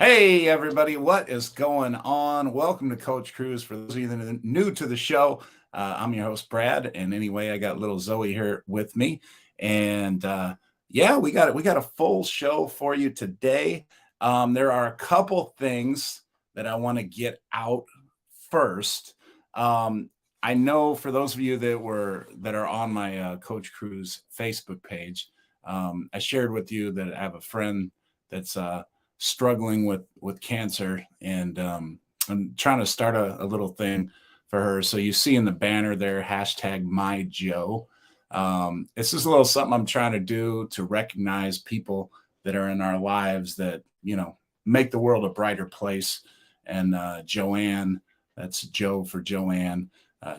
Hey, everybody, what is going on? Welcome to Coach Cruz. For those of you that are new to the show, I'm your host, Brad. And anyway, I got little Zoe here with me. And yeah, we got a full show for you today. There are a couple things that I want to get out first. Um, I know for those of you that are on my Coach Cruz Facebook page, I shared with you that I have a friend that's struggling with cancer, and I'm trying to start a little thing for her. So you see in the banner there, hashtag my Joe. It's just a little something I'm trying to do to recognize people that are in our lives that make the world a brighter place. And Joanne, that's Joe for Joanne.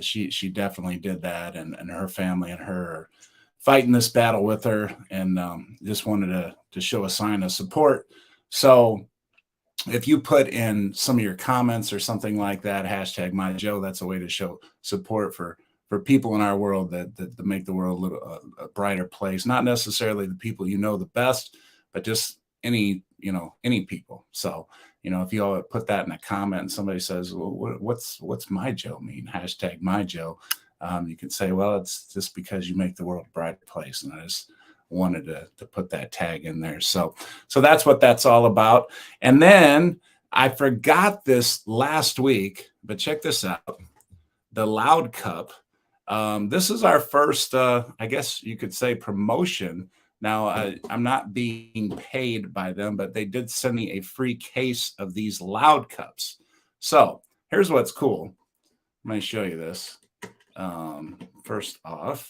She definitely did that, and her family and her are fighting this battle with her, and just wanted to show a sign of support. So if you put in some of your comments or something like that, hashtag my Joe, that's a way to show support for people in our world that make the world a brighter place. Not necessarily the people you know the best, but just any people. So if you all put that in a comment and somebody says, well, what's my Joe mean? Hashtag my Joe. You can say, well, it's just because you make the world a brighter place. And I just wanted to put that tag in there. So that's what that's all about. And then I forgot this last week, but check this out. The Loud Cup. This is our first, I guess you could say, promotion. Now, I'm not being paid by them, but they did send me a free case of these Loud Cups. So here's what's cool. I'm going to show you this. First off,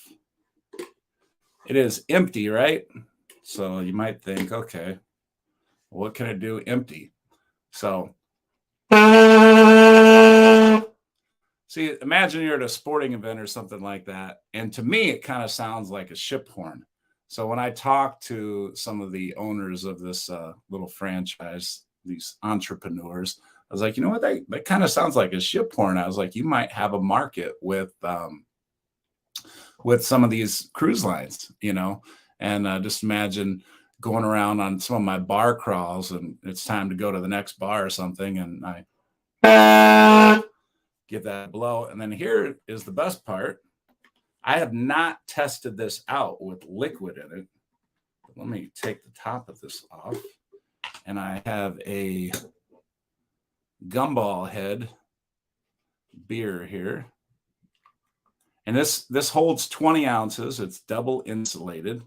it is empty, right? So you might think, okay, what can I do empty? So see, imagine you're at a sporting event or something like that. And to me, it kind of sounds like a ship horn. So when I talk to some of the owners of this little franchise, these entrepreneurs, I was like, you know what, that kind of sounds like a ship horn. I was like, you might have a market with some of these cruise lines, and just imagine going around on some of my bar crawls, and it's time to go to the next bar or something, and I give that blow. And then here is the best part. I have not tested this out with liquid in it. Let me take the top of this off. And I have a gumball head beer here. And this holds 20 ounces. It's double insulated.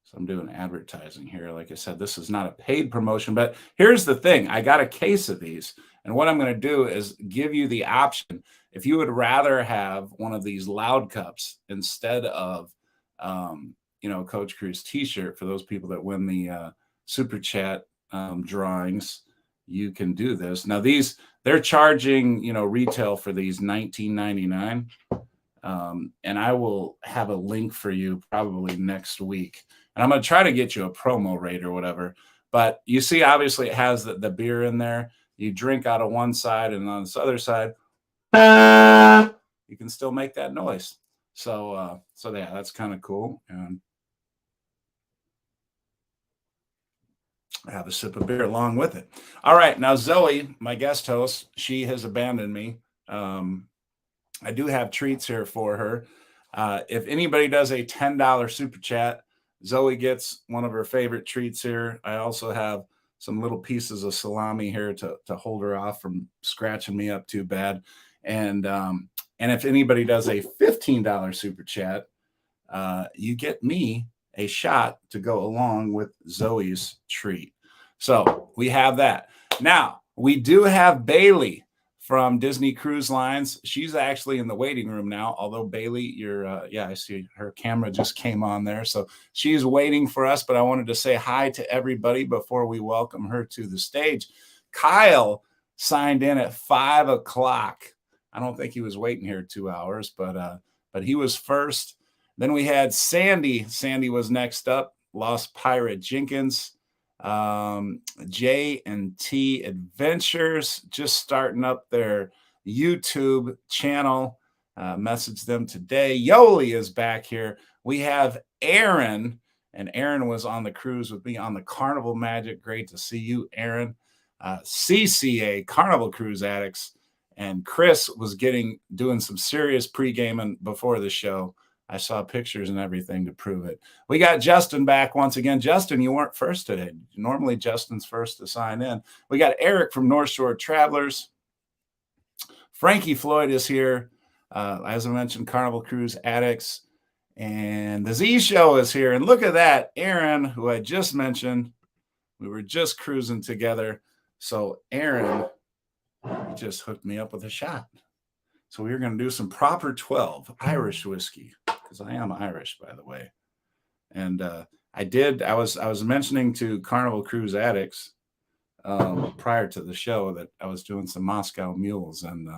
So I'm doing advertising here. Like I said, this is not a paid promotion, but here's the thing. I got a case of these. And what I'm going to do is give you the option. If you would rather have one of these Loud Cups instead of, Coach Cruz t-shirt, for those people that win the Super Chat drawings, you can do this. Now they're charging, retail for these $19.99. And I will have a link for you probably next week. And I'm going to try to get you a promo rate or whatever. But you see, obviously it has the beer in there. You drink out of one side, and on this other side, you can still make that noise. So yeah, that's kind of cool. And I have a sip of beer along with it. All right. Now, Zoe, my guest host, she has abandoned me. I do have treats here for her. If anybody does a $10 super chat, Zoe gets one of her favorite treats here. I also have some little pieces of salami here to hold her off from scratching me up too bad. And if anybody does a $15 super chat, you get me a shot to go along with Zoe's treat. So we have that. Now, we do have Bailey from Disney Cruise Lines. She's actually in the waiting room now. Although Bailey, I see her camera just came on there. So she's waiting for us, but I wanted to say hi to everybody before we welcome her to the stage. Kyle signed in at 5 o'clock. I don't think he was waiting here 2 hours, but he was first. Then we had Sandy. Sandy was next up. Lost Pirate Jenkins. J&T Adventures just starting up their YouTube channel. Messaged them today. Yoli is back here. We have Aaron. And Aaron was on the cruise with me on the Carnival Magic. Great to see you, Aaron. CCA, Carnival Cruise Addicts. And Chris was doing some serious pre-gaming before the show. I saw pictures and everything to prove it. We got Justin back once again. Justin, you weren't first today. Normally, Justin's first to sign in. We got Eric from North Shore Travelers. Frankie Floyd is here. As I mentioned, Carnival Cruise Addicts. And the Z Show is here. And look at that. Aaron, who I just mentioned, we were just cruising together. So Aaron just hooked me up with a shot. So we were going to do some proper 12 Irish whiskey, because I am Irish, by the way. And I was mentioning to Carnival Cruise Addicts prior to the show that I was doing some Moscow mules. And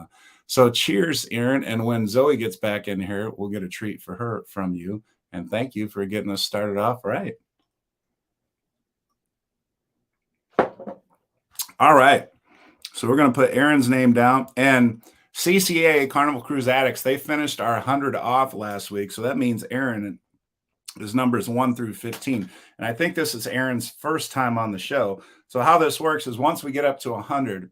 so cheers, Aaron. And when Zoe gets back in here, we'll get a treat for her from you. And thank you for getting us started off right. All right. So we're going to put Aaron's name down. And CCA, Carnival Cruise Addicts, they finished our 100 off last week. So that means Aaron, his numbers 1 through 15. And I think this is Aaron's first time on the show. So how this works is once we get up to 100,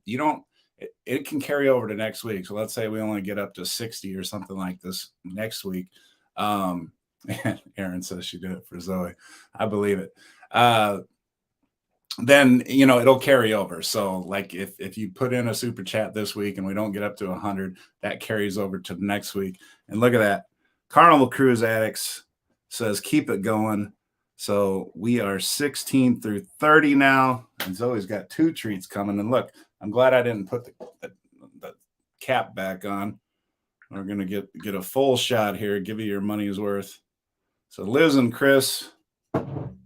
it can carry over to next week. So let's say we only get up to 60 or something like this next week. And Aaron says she did it for Zoe. I believe it. Then, it'll carry over. So like if you put in a super chat this week and we don't get up to 100, that carries over to the next week. And look at that. Carnival Cruise Addicts says, keep it going. So we are 16 through 30 now. And Zoe's got 2 treats coming. And look, I'm glad I didn't put the cap back on. We're going to get a full shot here, give you your money's worth. So Liz and Chris,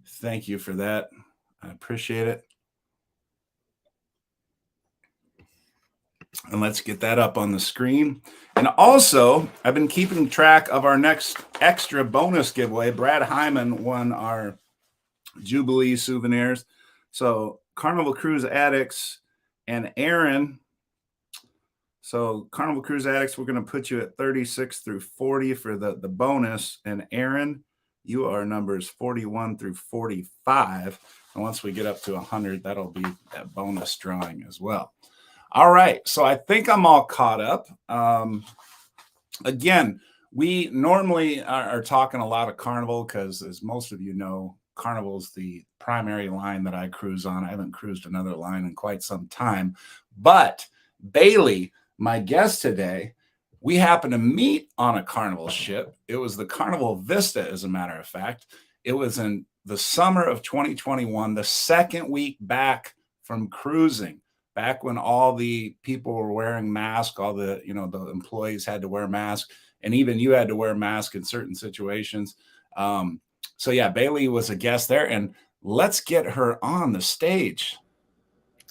thank you for that. I appreciate it. And let's get that up on the screen. And also, I've been keeping track of our next extra bonus giveaway. Brad Hyman won our Jubilee souvenirs. So Carnival Cruise Addicts and Aaron. So Carnival Cruise Addicts, we're going to put you at 36 through 40 for the bonus. And Aaron, you are numbers 41 through 45. And once we get up to 100, that'll be that bonus drawing as well. All right. So I think I'm all caught up. Again, we normally are talking a lot of Carnival because, as most of you know, Carnival's the primary line that I cruise on. I haven't cruised another line in quite some time. But Bailey, my guest today, we happened to meet on a Carnival ship. It was the Carnival Vista, as a matter of fact. It was in the summer of 2021, the second week back from cruising, back when all the people were wearing masks, all the employees had to wear masks, and even you had to wear a mask in certain situations. So yeah, Bailey was a guest there, and let's get her on the stage.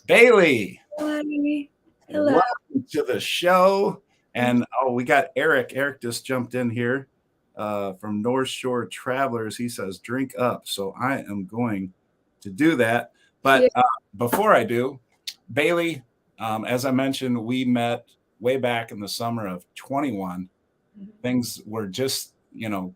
Bailey. Hi. Hello. Welcome to the show. And we got Eric. Eric just jumped in here from North Shore Travelers. He says, drink up. So I am going to do that. But before I do, Bailey, as I mentioned, we met way back in the summer of 21. Things were just,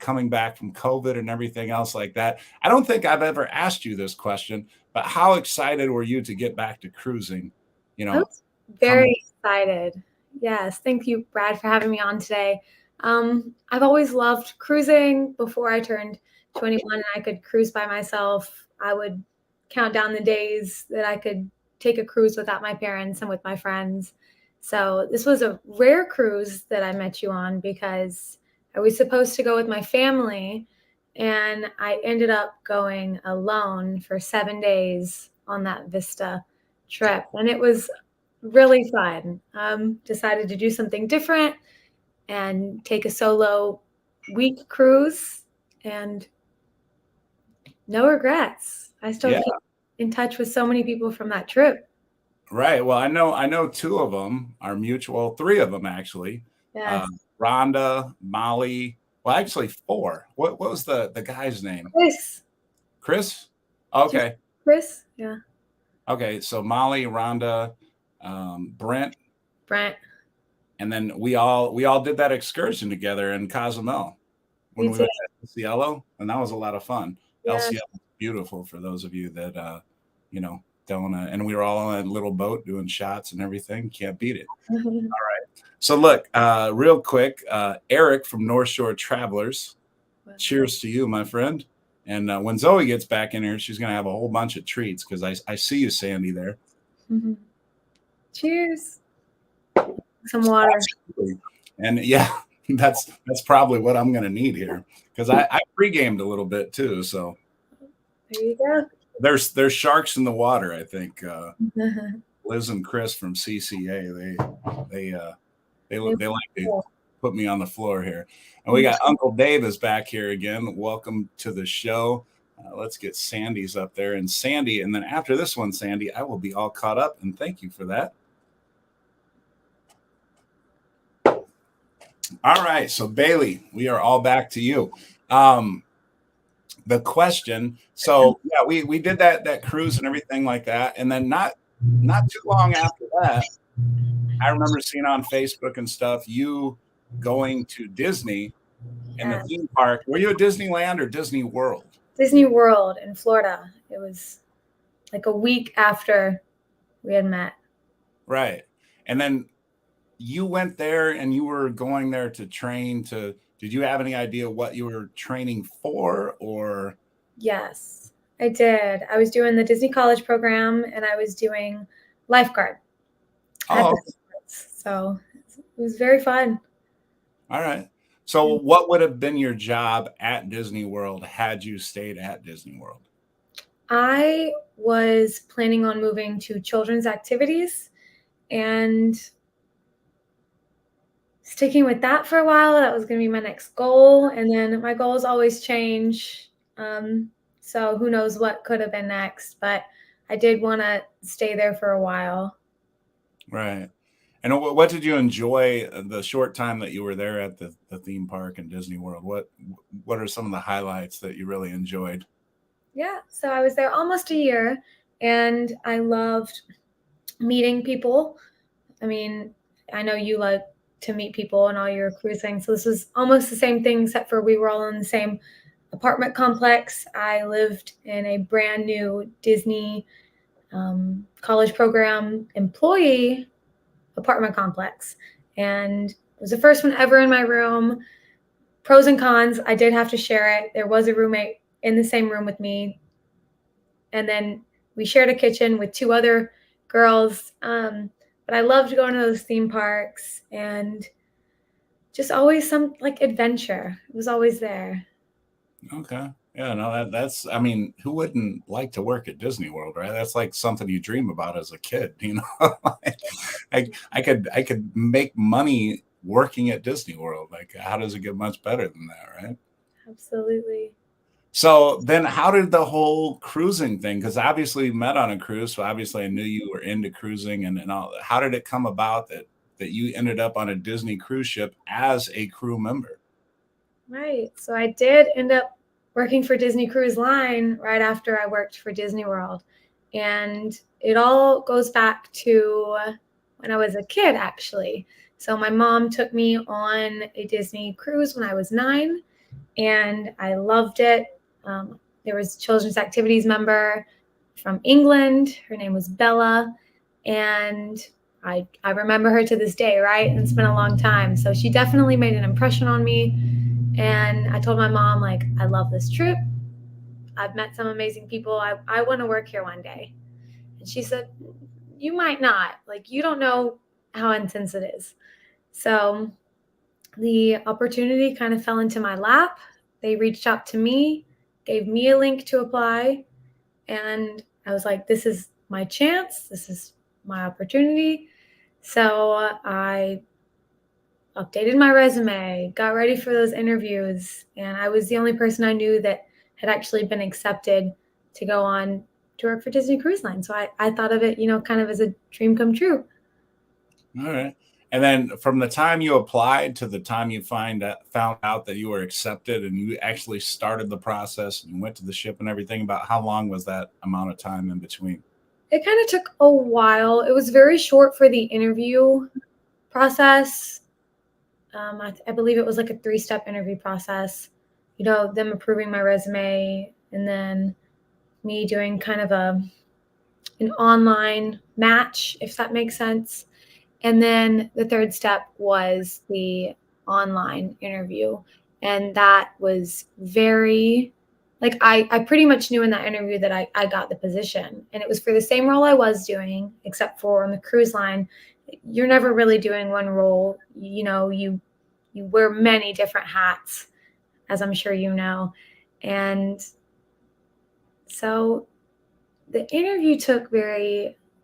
coming back from COVID and everything else like that. I don't think I've ever asked you this question, but how excited were you to get back to cruising? I was very excited. Yes. Thank you, Brad, for having me on today. I've always loved cruising. Before I turned 21 and I could cruise by myself, I would count down the days that I could take a cruise without my parents and with my friends. So this was a rare cruise that I met you on because I was supposed to go with my family and I ended up going alone for 7 days on that Vista trip. And it was really fun. Decided to do something different and take a solo week cruise, and no regrets. I still keep in touch with so many people from that trip. Right. Well, I know 2 of them are mutual, 3 of them actually. Yes. Rhonda, Molly. Well, actually 4. What was the guy's name? Chris? Okay. Chris? Yeah. Okay. So Molly, Rhonda, Brent. And then we all did that excursion together in Cozumel when we went to Cielo, and that was a lot of fun. Yeah. LCL is beautiful for those of you that, don't. And we were all on a little boat doing shots and everything. Can't beat it. So look, real quick, Eric from North Shore Travelers. Wow. Cheers to you, my friend. And when Zoe gets back in here, she's going to have a whole bunch of treats because I see you, Sandy, there. Cheers. Some water. Absolutely. And yeah, that's probably what I'm going to need here because I pre-gamed a little bit too. So there you go. There's sharks in the water. I think Liz and Chris from CCA they like to put me on the floor here. And we got Uncle Dave is back here again. Welcome to the show. Let's get Sandy's up there. And Sandy, and then after this one, Sandy, I will be all caught up. And thank you for that. All right. So, Bailey, we are all back to you. The question. So, yeah, we did that cruise and everything like that. And then not too long after that, I remember seeing on Facebook and stuff, you going to Disney in the theme park. Were you at Disneyland or Disney World? Disney World in Florida. It was like a week after we had met. Right. And then you went there and you were going there to train to, did you have any idea what you were training for or? Yes, I did. I was doing the Disney College program and I was doing lifeguard. Oh, so it was very fun. All right. So what would have been your job at Disney World had you stayed at Disney World? I was planning on moving to children's activities and sticking with that for a while. That was going to be my next goal. And then my goals always change. So who knows what could have been next, but I did want to stay there for a while. Right. And what did you enjoy the short time that you were there at the theme park in Disney World? What are some of the highlights that you really enjoyed? Yeah, so I was there almost a year and I loved meeting people. I mean, I know you like to meet people and all your cruising. So this was almost the same thing, except for we were all in the same apartment complex. I lived in a brand new Disney college program employee apartment complex. And it was the first one ever in my room. Pros and cons, I did have to share it. There was a roommate in the same room with me. And then we shared a kitchen with two other girls. But I loved going to those theme parks and just always some like adventure. It was always there. Okay. Yeah, no, that's, I mean, who wouldn't like to work at Disney World, right? That's like something you dream about as a kid, I could make money working at Disney World. Like, how does it get much better than that, right? Absolutely. So then how did the whole cruising thing, because obviously you met on a cruise, so obviously I knew you were into cruising and all. How did it come about that you ended up on a Disney cruise ship as a crew member? Right. So I did end up working for Disney Cruise Line right after I worked for Disney World. And it all goes back to when I was a kid, actually. So my mom took me on a Disney cruise when I was 9, and I loved it. There was a children's activities member from England. Her name was Bella. And I remember her to this day, right? And it's been a long time. So she definitely made an impression on me. And I told my mom, like, I love this trip. I've met some amazing people. I want to work here one day. And she said, you might not. Like, you don't know how intense it is. So the opportunity kind of fell into my lap. They reached out to me, gave me a link to apply. And I was like, this is my chance. This is my opportunity. So I updated my resume, got ready for those interviews, and I was the only person I knew that had actually been accepted to go on to work for Disney Cruise Line. So I thought of it, kind of as a dream come true. All right. And then from the time you applied to the time you found out that you were accepted and you actually started the process and you went to the ship and everything, about how long was that amount of time in between? It kind of took a while. It was very short for the interview process. I believe it was like a 3-step interview process. Them approving my resume, and then me doing kind of an online match, if that makes sense. And then the third step was the online interview. And that was very, like, I pretty much knew in that interview that I got the position. And it was for the same role I was doing, except for on the cruise line, you're never really doing one role. You know, you wear many different hats, as I'm sure you know. And so the interview took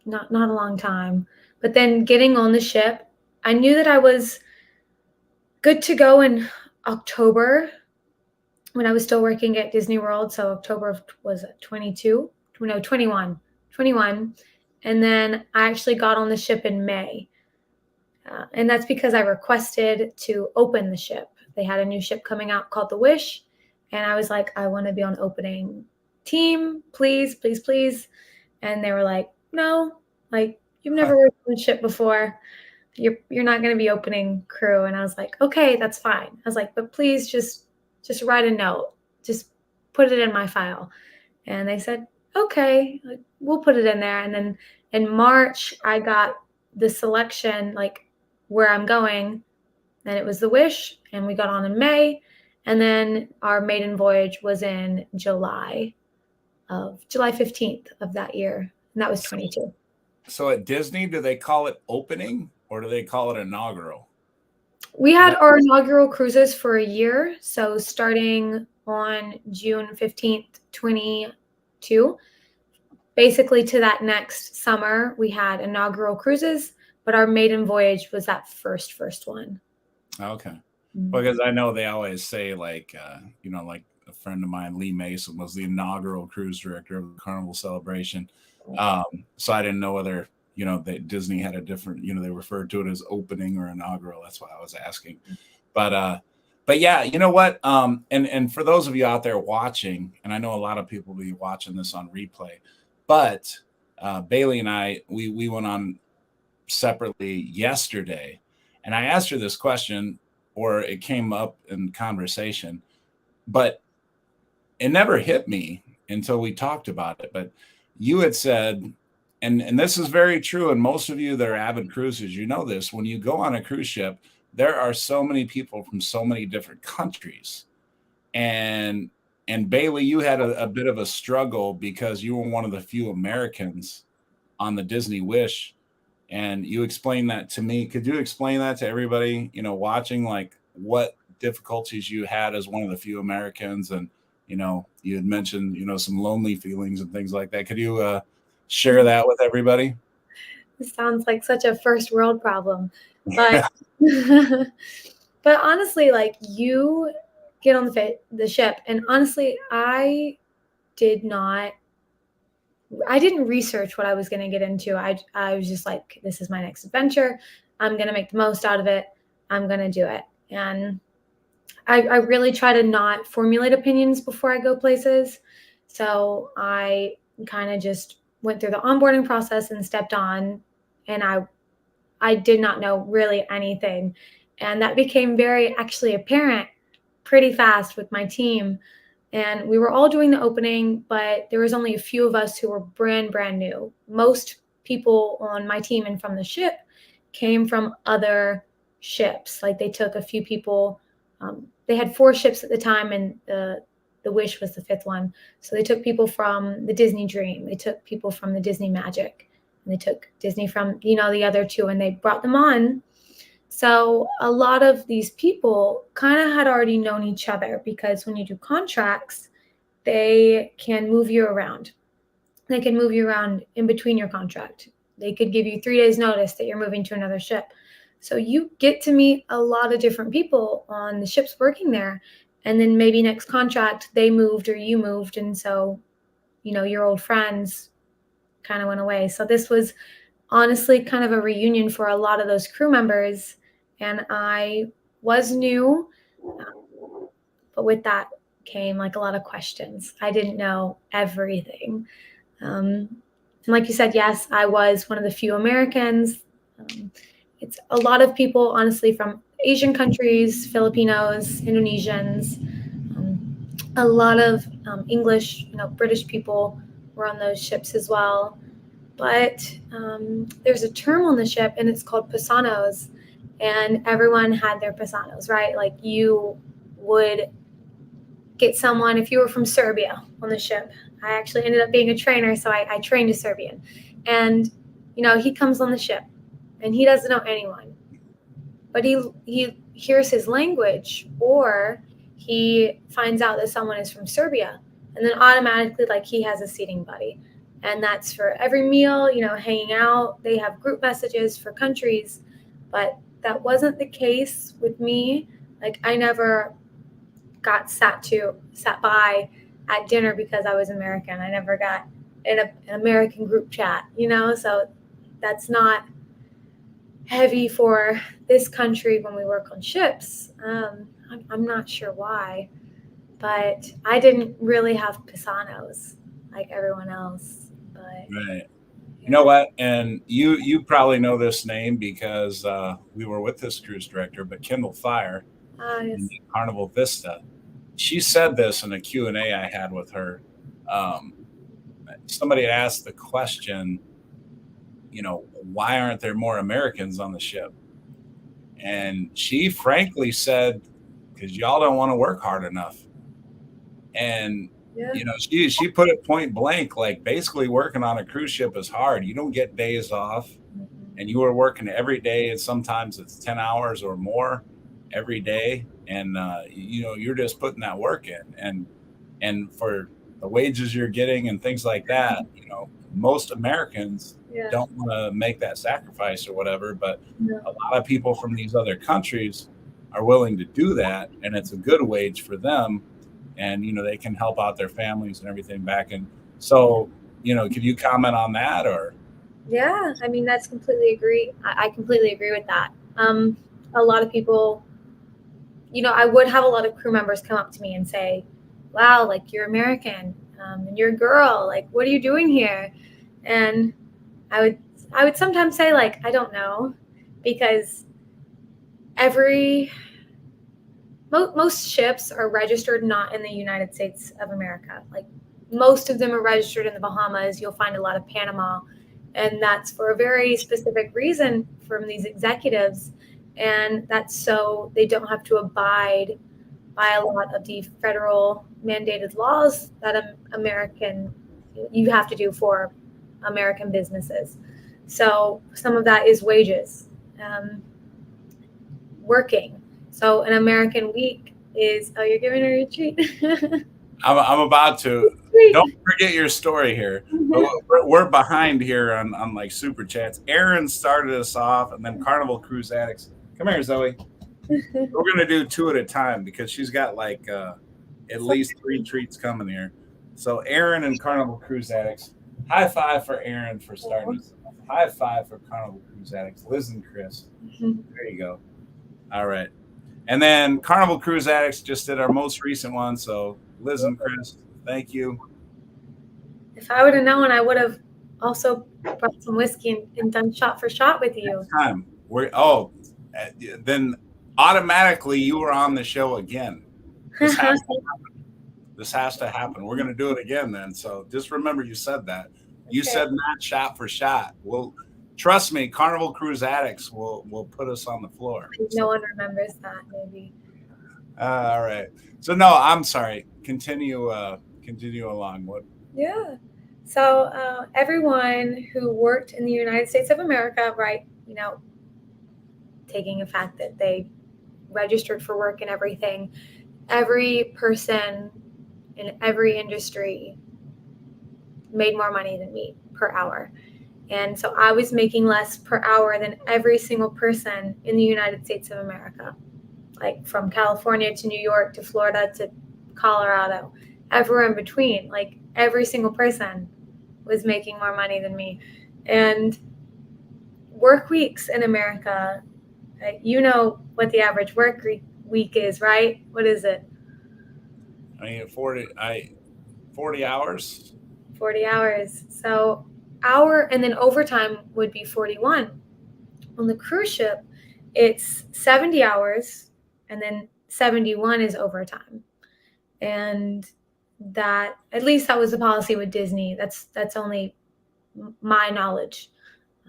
not a long time, but then getting on the ship, I knew that I was good to go in October when I was still working at Disney World. So October of was it 22? No, 21. 21. And then I actually got on the ship in May. And that's because I requested to open the ship. They had a new ship coming out called the Wish. And I was like, I want to be on opening team, please, please, please. And they were like, no, like, you've never worked on a ship before. You're not going to be opening crew. And I was like, okay, that's fine. I was like, but please just write a note, just put it in my file. And they said, okay, like, we'll put it in there. And then in March, I got the selection, like where I'm going, and it was the Wish, and we got on in May. And then our maiden voyage was in July 15th of that year. And that was 22. So at Disney, do they call it opening or do they call it inaugural? We had our inaugural cruises for a year. So starting on June 15th, 22, basically to that next summer, we had inaugural cruises, but our maiden voyage was that first one. Okay. Because I know they always say, like, like a friend of mine, Lee Mason, was the inaugural cruise director of the Carnival Celebration. So I didn't know whether, that Disney had a different, they referred to it as opening or inaugural. That's why I was asking. But yeah, you know what? And for those of you out there watching, and I know a lot of people will be watching this on replay, but Bailey and I, we went on separately yesterday, and I asked her this question, or it came up in conversation, but it never hit me until we talked about it. But you had said, and this is very true, and most of you that are avid cruisers, you know this, when you go on a cruise ship, there are so many people from so many different countries. And Bailey, you had a bit of a struggle because you were one of the few Americans on the Disney Wish. And you explained that to me. Could you explain that to everybody, watching, like what difficulties you had as one of the few Americans? And, you had mentioned, some lonely feelings and things like that. Could you share that with everybody? This sounds like such a first world problem, but, but honestly, like, you get on the ship, and honestly, I didn't research what I was going to get into. I was just like, this is my next adventure. I'm going to make the most out of it. I'm going to do it. And I really try to not formulate opinions before I go places. So I kind of just went through the onboarding process and stepped on, and I did not know really anything. And that became very actually apparent pretty fast with my team. And we were all doing the opening, but there was only a few of us who were brand new. Most people on my team and from the ship came from other ships. Like, they took a few people. They had 4 ships at the time, and the Wish was the 5th one. So they took people from the Disney Dream. They took people from the Disney Magic. And they took Disney from, the other 2, and they brought them on. So a lot of these people kind of had already known each other, because when you do contracts, they can move you around. They can move you around in between your contract. They could give you 3 days notice that you're moving to another ship. So you get to meet a lot of different people on the ships working there. And then maybe next contract, they moved or you moved. And so, your old friends kind of went away. So this was honestly kind of a reunion for a lot of those crew members. And I was new, but with that came like a lot of questions. I didn't know everything. And like you said, yes, I was one of the few Americans. It's a lot of people, honestly, from Asian countries, Filipinos, Indonesians, A lot of English, British people were on those ships as well. But there's a term on the ship, and it's called pasanos, and everyone had their pasanos, right? Like you would get someone if you were from Serbia on the ship. I actually ended up being a trainer, so I trained a Serbian, and he comes on the ship, and he doesn't know anyone, but he hears his language, or he finds out that someone is from Serbia, and then automatically like he has a seating buddy, and that's for every meal, hanging out. They have group messages for countries, but that wasn't the case with me. Like I never got sat by at dinner because I was American. I never got in an American group chat, so that's not heavy for this country when we work on ships. I'm not sure why, but I didn't really have Pisanos like everyone else. But Right. yeah. You know what? And you probably know this name because we were with this cruise director, but Kendall Fire in Yes. Carnival Vista. She said this in a Q&A I had with her. Um, Somebody had asked the question, why aren't there more Americans on the ship? And she frankly said, because y'all don't want to work hard enough. And Yeah. she put it point blank, like basically working on a cruise ship is hard. You don't get days off, and you are working every day, and sometimes it's 10 hours or more every day, and you're just putting that work in, and for the wages you're getting and things like that, most Americans Yeah. don't want to make that sacrifice or whatever, but No. a lot of people from these other countries are willing to do that, and it's a good wage for them, and they can help out their families and everything back. And so, can you comment on that? Or Yeah, I mean that's completely agree. I completely agree with that. A lot of people, I would have a lot of crew members come up to me and say, "Wow, like you're American, and you're a girl. Like, what are you doing here?" And I would I would sometimes say like, "I don't know," because every most ships are registered not in the United States of America. Like most of them are registered in the Bahamas. You'll find a lot of Panama, and that's for a very specific reason from these executives, and that's so they don't have to abide by a lot of the federal mandated laws that American you have to do for American businesses. So some of that is wages, working. So an American week is, oh, you're giving her a treat. I'm about to. Treat. Don't forget your story here. But we're behind here on like super chats. Aaron started us off, and then Carnival Cruise Addicts. Come here, Zoe. We're gonna do two at a time because she's got like at least 3 treats coming here. So Aaron and Carnival Cruise Addicts. High five for Aaron for starting us off. High five for Carnival Cruise Addicts. Liz and Chris. There you go. All right. And then Carnival Cruise Addicts just did our most recent one. So Liz and Chris, thank you. If I would have known, I would have also brought some whiskey and done shot for shot with you. Next time. Then automatically you were on the show again. This has to happen. This has to happen. We're going to do it again then. So just remember you said that. You Okay. said not shot for shot. Well, trust me, Carnival Cruise Addicts will put us on the floor. No one remembers that, maybe. All right. So no, I'm sorry. Continue along. What? Yeah. So everyone who worked in the United States of America, right, taking a fact that they registered for work and everything, every person in every industry made more money than me per hour. And so I was making less per hour than every single person in the United States of America, like from California to New York to Florida to Colorado, everywhere in between. Like every single person was making more money than me. And work weeks in America, you know what the average work week is, right? What is it? I mean, 40 hours. 40 hours. So and then overtime would be 41. On the cruise ship, it's 70 hours, and then 71 is overtime. And that, at least that was the policy with Disney. That's only my knowledge.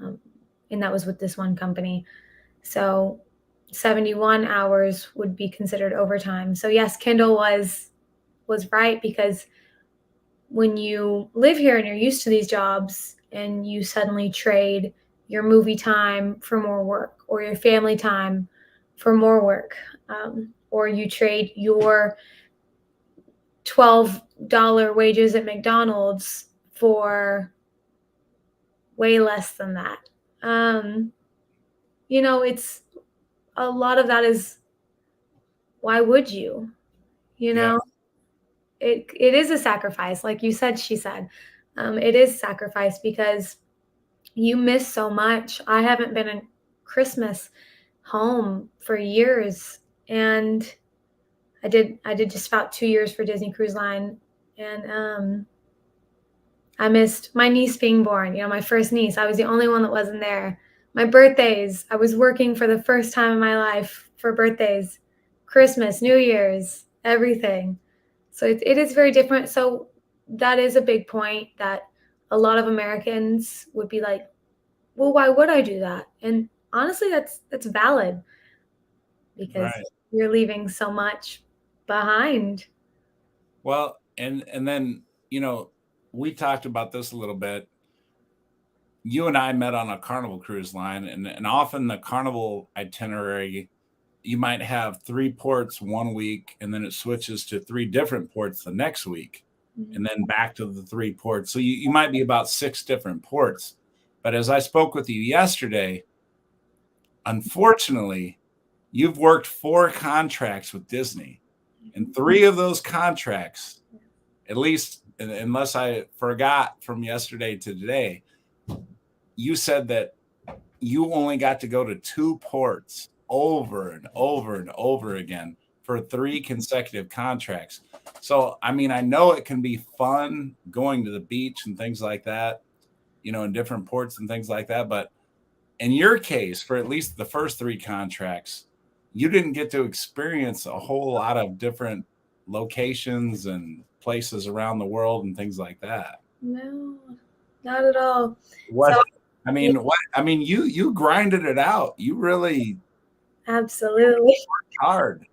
Um, and that was with this one company. So 71 hours would be considered overtime. So yes, Kendall was right, because when you live here and you're used to these jobs and you suddenly trade your movie time for more work, or your family time for more work, or you trade your $12 wages at McDonald's for way less than that. Um, it's a lot of that is, why would you? You Yeah. know, it is a sacrifice, like you said. She said, it is sacrifice because you miss so much. I haven't been in Christmas home for years, and I did just about 2 years for Disney Cruise Line, and I missed my niece being born. My first niece. I was the only one that wasn't there. My birthdays. I was working for the first time in my life for birthdays, Christmas, New Year's, everything. So it is very different. So that is a big point that a lot of Americans would be like, well, why would I do that? And honestly, that's valid, because Right. you're leaving so much behind. Well, and then, we talked about this a little bit. You and I met on a Carnival cruise line, and often the Carnival itinerary, you might have 3 ports one week, and then it switches to 3 different ports the next week, Mhm. and then back to the 3 ports. So you might be about 6 different ports. But as I spoke with you yesterday, unfortunately, you've worked 4 contracts with Disney, and 3 of those contracts, at least unless I forgot from yesterday to today, you said that you only got to go to 2 ports over and over and over again for 3 consecutive contracts. So, I mean, I know it can be fun going to the beach and things like that, in different ports and things like that. But in your case, for at least the first 3 contracts, you didn't get to experience a whole lot of different locations and places around the world and things like that. No, not at all. So What I yeah, mean, you grinded it out. You really absolutely. hard.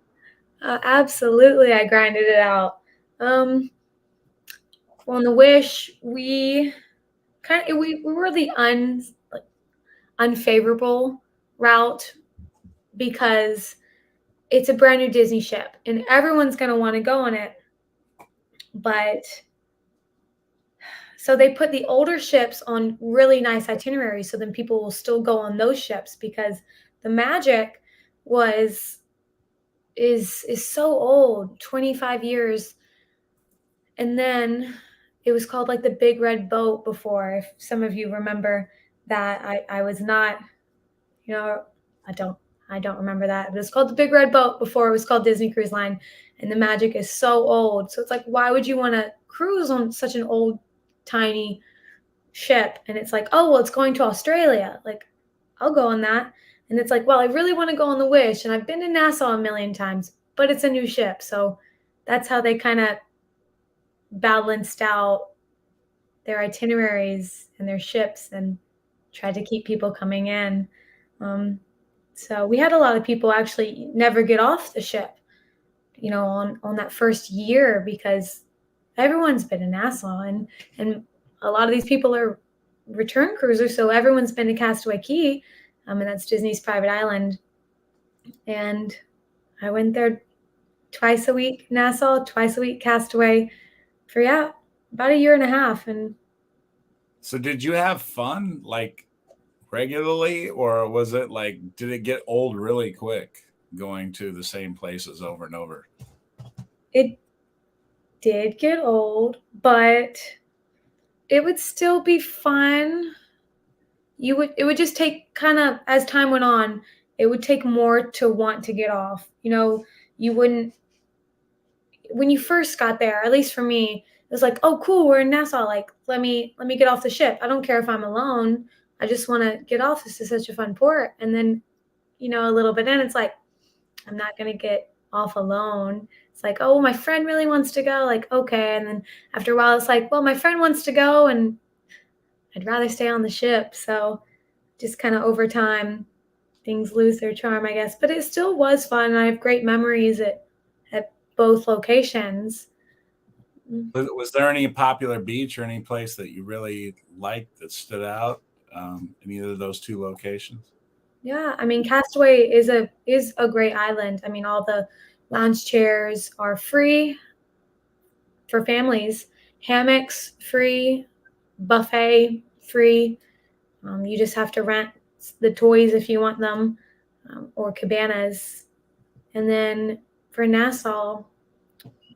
Absolutely, I grinded it out. Um, well, on the Wish, we were the like, unfavorable route, because it's a brand new Disney ship and everyone's going to want to go on it. But so they put the older ships on really nice itineraries, so then people will still go on those ships, because the Magic was is so old, 25 years. And then it was called like the Big Red Boat before, if some of you remember that. I was not, you know, I don't I don't remember that. But it's called the Big Red Boat before it was called Disney Cruise Line, and the Magic is so old. So it's like, why would you want to cruise on such an old tiny ship? And it's like, oh, well, it's going to Australia. Like, I'll go on that. And it's like, well, I really want to go on the Wish, and I've been to Nassau a million times, but it's a new ship. So that's how they kind of balanced out their itineraries and their ships and tried to keep people coming in. Um, so we had a lot of people actually never get off the ship, on that first year, because everyone's been in Nassau, and a lot of these people are return cruisers, so everyone's been to Castaway Cay, and that's Disney's private island. And I went there twice a week, Nassau, twice a week, Castaway, for about a year and a half. And So did you have fun like regularly, or was it like, did it get old really quick going to the same places over and over? it did get old, but it would still be fun. It would just take, kind of, as time went on, it would take more to want to get off. You wouldn't, when you first got there, at least for me, it was like, oh cool, we're in Nassau, like let me get off the ship. I don't care if I'm alone. I just want to get off. This is such a fun port. And then, a little bit in, it's like, I'm not going to get off alone. It's like, oh, my friend really wants to go. Like, okay. And then after a while, it's like, well, my friend wants to go and I'd rather stay on the ship. So just kind of over time, things lose their charm, I guess. But it still was fun. And I have great memories at both locations. Was there any popular beach or any place that you really liked that stood out in either of those two locations? Yeah, I mean, Castaway is a great island. I mean, all the lounge chairs are free for families, hammocks free, buffet free. You just have to rent the toys if you want them, or cabanas. And then for Nassau,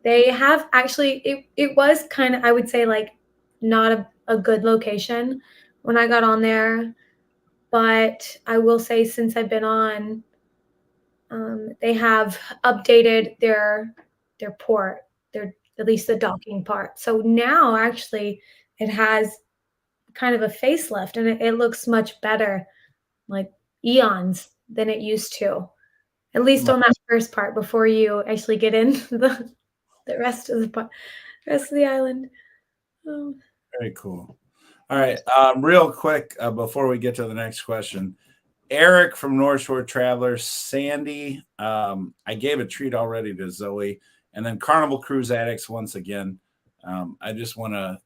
they have actually it was kind of, I would say, like not a good location when I got on there, but I will say since I've been on, they have updated their port, their at least the docking part. So now actually it has kind of a facelift and it looks much better, like eons than it used to. At least on that first part before you actually get in the rest of rest of the island. Oh. Very cool. All right. Real quick, before we get to the next question, Eric from North Shore Travelers, Sandy. I gave a treat already to Zoe, and then Carnival Cruise Addicts once again. I just want to,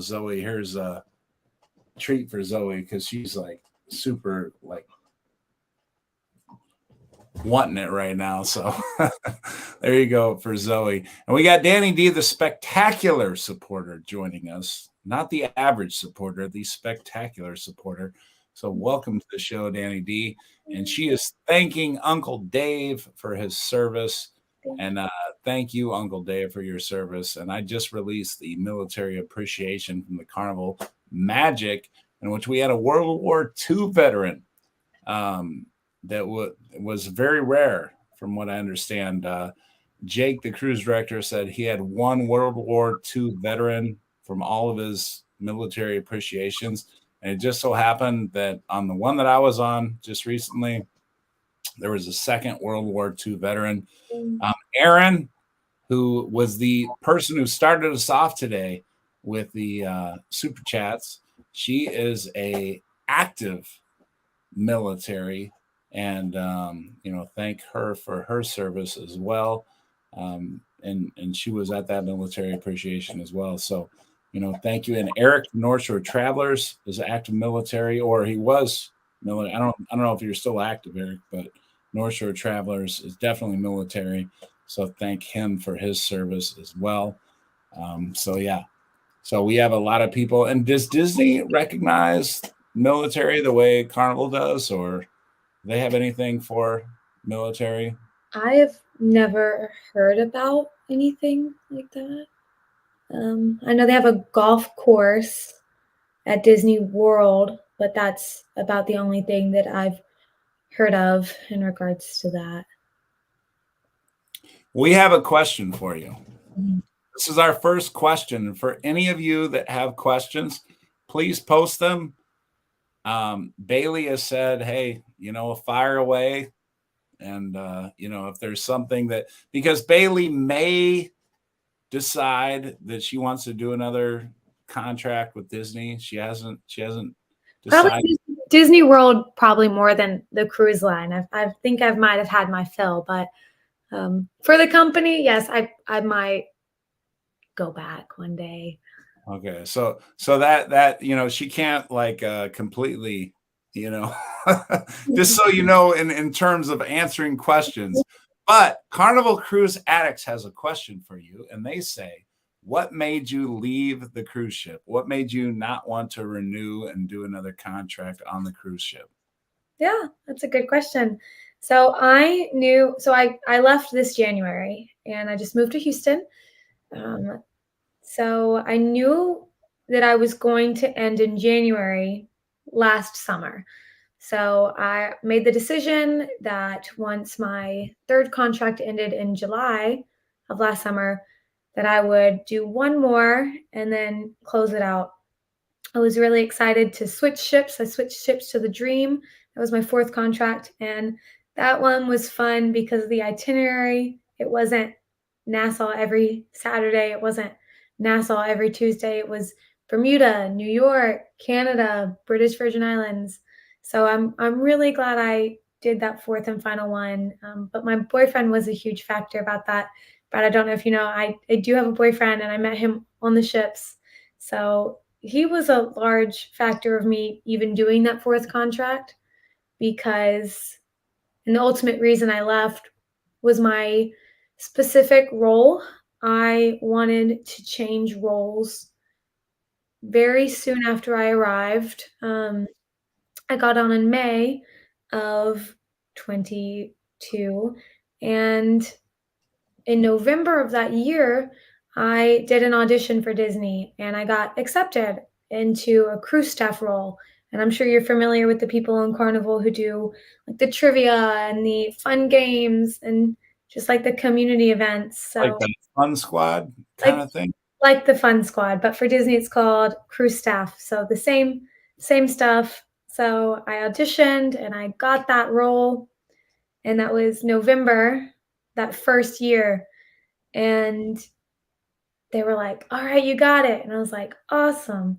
Zoe, here's a treat for Zoe because she's like super like wanting it right now. So there you go for Zoe. And we got Danny D, the spectacular supporter, joining us. Not the average supporter, the spectacular supporter. So welcome to the show, Danny D. And she is thanking Uncle Dave for his service. And thank you, Uncle Dave, for your service. And I just released the military appreciation from the Carnival Magic, in which we had a World War II veteran that was very rare, from what I understand. Jake, the cruise director, said he had one World War II veteran from all of his military appreciations. And it just so happened that on the one that I was on just recently, there was a second World War II veteran. Aaron, who was the person who started us off today with the super chats, she is a active military, and thank her for her service as well. And she was at that military appreciation as well. So, thank you. And Eric from North Shore Travelers is active military, or he was military. I don't know if you're still active, Eric, but North Shore Travelers is definitely military. So thank him for his service as well. So yeah. So we have a lot of people. And does Disney recognize military the way Carnival does, or do they have anything for military? I have never heard about anything like that. I know they have a golf course at Disney World, but that's about the only thing that I've heard of in regards to that. We have a question for you. Mhm. This is our first question. For any of you that have questions, please post them. Bailey has said, hey, fire away. And, if there's something that, because Bailey may decide that she wants to do another contract with Disney. She hasn't decided. Probably Disney World, probably more than the cruise line. I think I might have had my fill, but for the company, yes, I might go back one day. Okay, so that she can't like completely, just so you know, in terms of answering questions. But Carnival Cruise Addicts has a question for you, and they say, what made you leave the cruise ship? What made you not want to renew and do another contract on the cruise ship? Yeah, that's a good question. So I left this January and I just moved to Houston. So I knew that I was going to end in January last summer. So I made the decision that once my third contract ended in July of last summer, that I would do one more and then close it out. I was really excited to switch ships. I switched ships to the Dream. That was my fourth contract. And that one was fun because of the itinerary. It wasn't Nassau every Saturday. It wasn't Nassau every Tuesday. It was Bermuda, New York, Canada, British Virgin Islands. So I'm really glad I did that fourth and final one. But my boyfriend was a huge factor about that. But I don't know if you know, I do have a boyfriend and I met him on the ships. So he was a large factor of me even doing that fourth contract because, and the ultimate reason I left was my specific role. I wanted to change roles very soon after I arrived. I got on in May of 22, and in November of that year, I did an audition for Disney and I got accepted into a cruise staff role. And I'm sure you're familiar with the people on Carnival who do like the trivia and the fun games and just like the community events. Like So the fun squad kind like of thing. like the fun squad, but for Disney it's called cruise staff. So the same stuff. So I auditioned and I got that role, and that was November that first year. And they were like, "All right, you got it." And I was like, "Awesome."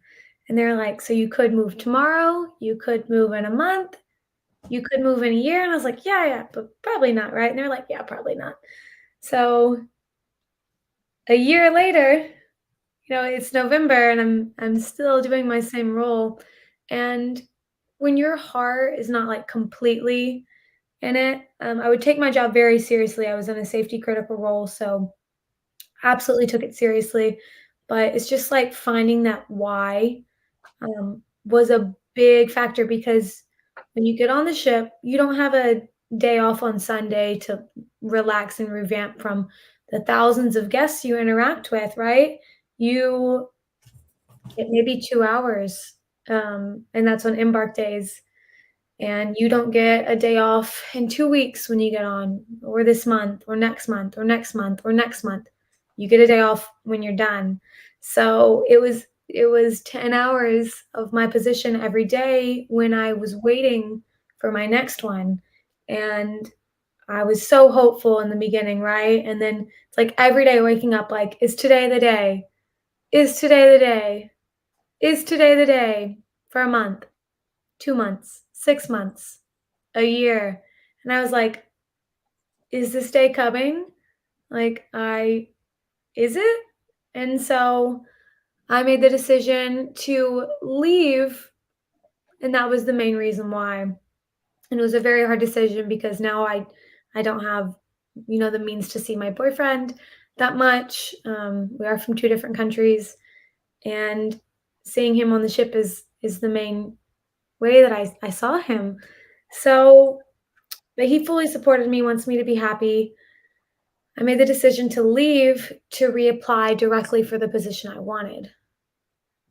And they're like, "So you could move tomorrow, you could move in a month, you could move in a year." And I was like, "Yeah, yeah, but probably not, right?" And they're like, "Yeah, probably not." So a year later, it's November and I'm still doing my same role. And when your heart is not like completely in it, I would take my job very seriously. I was in a safety critical role, so absolutely took it seriously. But it's just like finding that why was a big factor because when you get on the ship, you don't have a day off on Sunday to relax and revamp from the thousands of guests you interact with, right? You get maybe 2 hours, and that's on embark days. And you don't get a day off in 2 weeks when you get on, or this month, or next month, or next month, or next month. You get a day off when you're done. So it was 10 hours of my position every day when I was waiting for my next one. And I was so hopeful in the beginning, right? And then it's like every day waking up like, is today the day? Is today the day? Is today the day? For a month, 2 months, 6 months, a year. And I was like, is this day coming? Like, is it? And so I made the decision to leave. And that was the main reason why. And it was a very hard decision because now I don't have, the means to see my boyfriend that much. We are from two different countries, and seeing him on the ship is the main way that I saw him. So, but he fully supported me, wants me to be happy. I made the decision to leave to reapply directly for the position I wanted.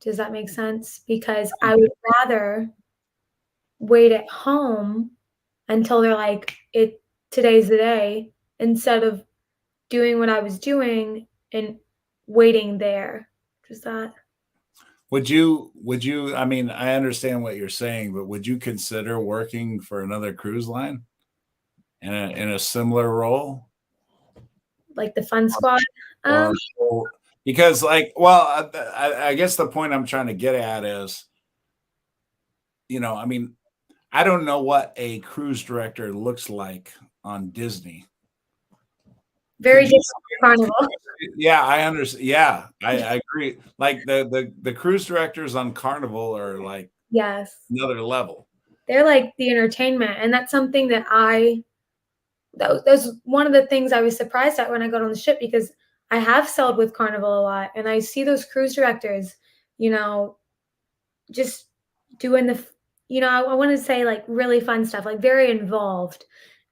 Does that make sense? Because I would rather wait at home until they're like, today's the day, instead of doing what I was doing and waiting there. Does that? Would you, I mean, I understand what you're saying, but would you consider working for another cruise line in a similar role? Like the fun squad? Um, Or because like, well, I guess the point I'm trying to get at is, I mean, I don't know what a cruise director looks like on Disney. very Could you? different from Carnival. Yeah, I understand. Yeah, I agree. Like the cruise directors on Carnival are like Yes. another level. They're like the entertainment, and that's something that was one of the things I was surprised at when I got on the ship because I have sailed with Carnival a lot, and I see those cruise directors, you know, just doing I want to say like really fun stuff, like very involved,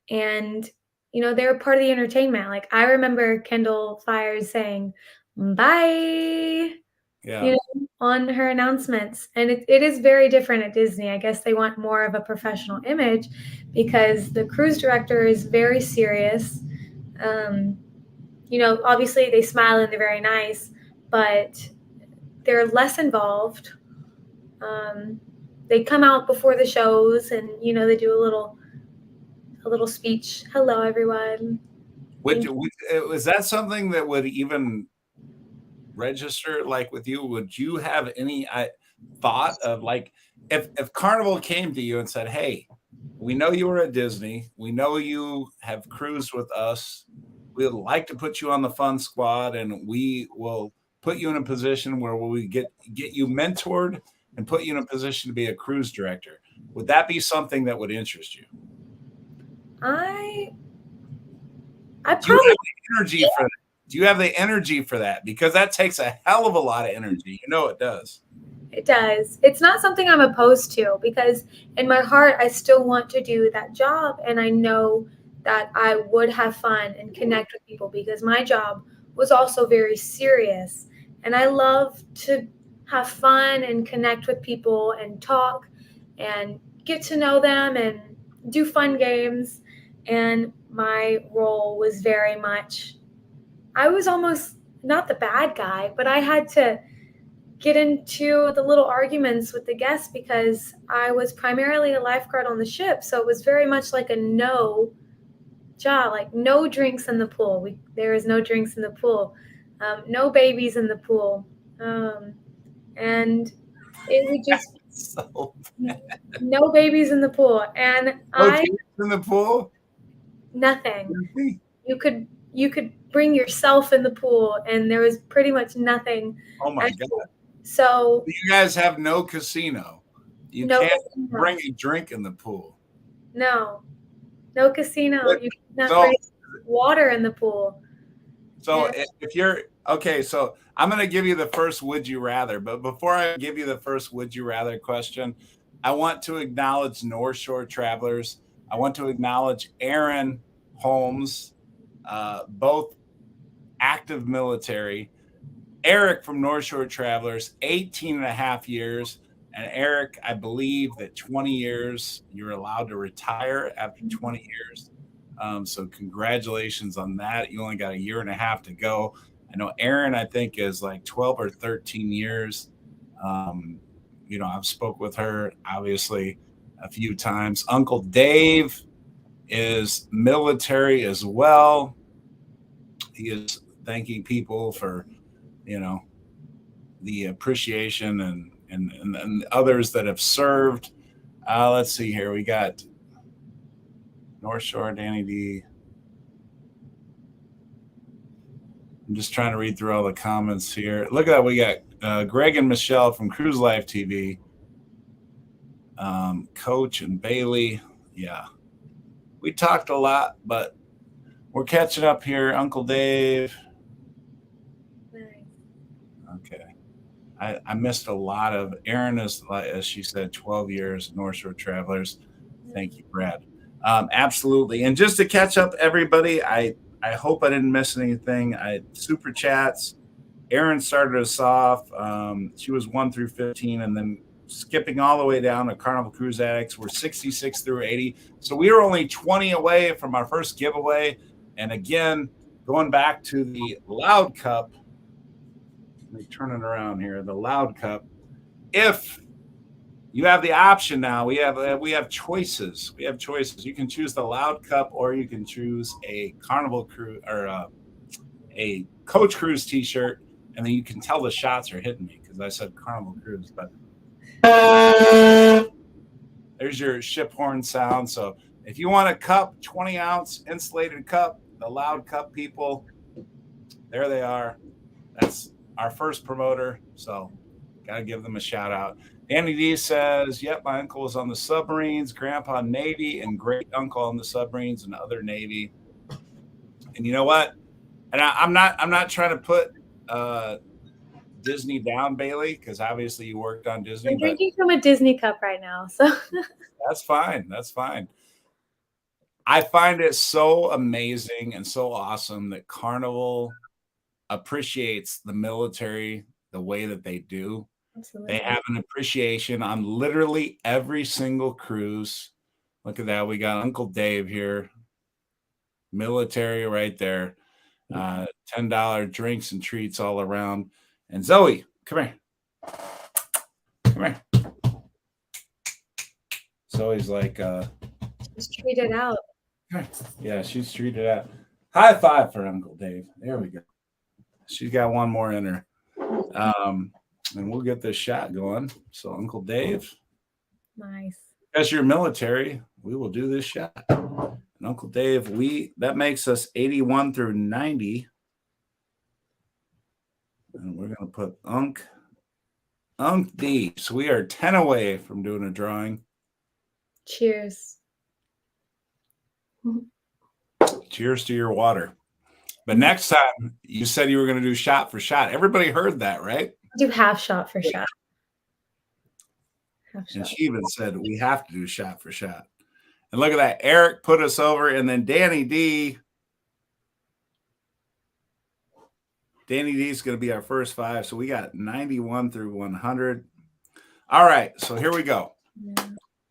and they're part of the entertainment. Like I remember Kendall Fires saying bye, Yeah. on her announcements. And it is very different at Disney. I guess they want more of a professional image because the cruise director is very serious. Um, obviously they smile and they're very nice, but they're less involved. Um, they come out before the shows and they do a little speech. Hello, everyone. is that something that would even register like with you? Would you have any thought of like if Carnival came to you and said, "Hey, we know you were at Disney. We know you have cruised with us. We'd like to put you on the fun squad, and we will put you in a position where we get you mentored and put you in a position to be a cruise director." Would that be something that would interest you? I Do you probably have the energy for that? Do you have the energy for that? Because that takes a hell of a lot of energy. You know it does. It does. It's not something I'm opposed to because in my heart, I still want to do that job. And I know that I would have fun and connect with people because my job was also very serious. And I love to have fun and connect with people and talk and get to know them and do fun games. And my role was very much, I was almost not the bad guy, but I had to get into the little arguments with the guests because I was primarily a lifeguard on the ship. So it was very much like a no job, like no drinks in the pool. There is no drinks in the pool, no babies in the pool. And it would just So no babies in the pool. And no I, kids in the pool. nothing. You could bring yourself in the pool and there was pretty much nothing. Oh my god! So You guys have no casino. You no can't casino. bring a drink in the pool. No casino. But, You cannot so bring water in the pool. so And if you're okay, so I'm going to give you the first would you rather, but before I give you the first would you rather question, I want to acknowledge North Shore Travelers. I want to acknowledge Aaron Holmes, both active military. Eric from North Shore Travelers, 18 and a half years. And Eric, I believe that 20 years, you're allowed to retire after 20 years. So congratulations on that. You only got a year and a half to go. I know Aaron, I think, is like 12 or 13 years. Um, I've spoke with her obviously a few times. Uncle Dave is military as well. He is thanking people for, you know, the appreciation and others that have served. Let's see here. We got North Shore, Danny D. I'm just trying to read through all the comments here. Look at that. We got Greg and Michelle from Cruise Life TV. Coach and Bailey. Yeah. We talked a lot, but we're catching up here. Uncle Dave. Okay. I missed a lot of Aaron is, as she said, 12 years North Shore Travelers. Thank you, Brad. Absolutely. And just to catch up, everybody, I hope I didn't miss anything. Super chats. Aaron started us off. She was 1 through 15, and then skipping all the way down to Carnival Cruise Addicts. We're 66 through 80. So we were only 20 away from our first giveaway. And again, going back to the Loud Cup, let me turn it around here. The Loud Cup. If you have the option now, we have choices. We have choices. You can choose the Loud Cup, or you can choose a Carnival Cruise or a Coach Cruise T-shirt, and then you can tell the shots are hitting me because I said Carnival Cruise. But there's your ship horn sound. So if you want a cup, 20-ounce insulated cup, the Loud Cup people, there they are. That's our first promoter, so got to give them a shout out. Danny D says, yep, my uncle was on the submarines, grandpa Navy, and great uncle on the submarines and other Navy. And you know what? And I'm not trying to put Disney down, Bailey, because obviously you worked on Disney. I'm drinking from a Disney cup right now, so that's fine. That's fine. I find it so amazing and so awesome that Carnival appreciates the military the way that they do. Absolutely. They have an appreciation on literally every single cruise. Look at that. We got Uncle Dave here. Military right there. $10 drinks and treats all around. And Zoe, come here. Come here. Zoe's like she's treated out. Yeah, she's treated out. High five for Uncle Dave. There we go. She's got one more in her. And we'll get this shot going. So, Uncle Dave, Nice. as you're military, we will do this shot. And Uncle Dave, that makes us 81 through 90. And we're going to put Unc D. So we are 10 away from doing a drawing. Cheers. Cheers to your water. But next time, you said you were going to do shot for shot. Everybody heard that, right? Do half shot for shot. And she even said we have to do shot for shot. And look at that. Eric put us over, and then Danny D. Danny D is going to be our first 5. So we got 91 through 100. All right. So here we go. Yeah.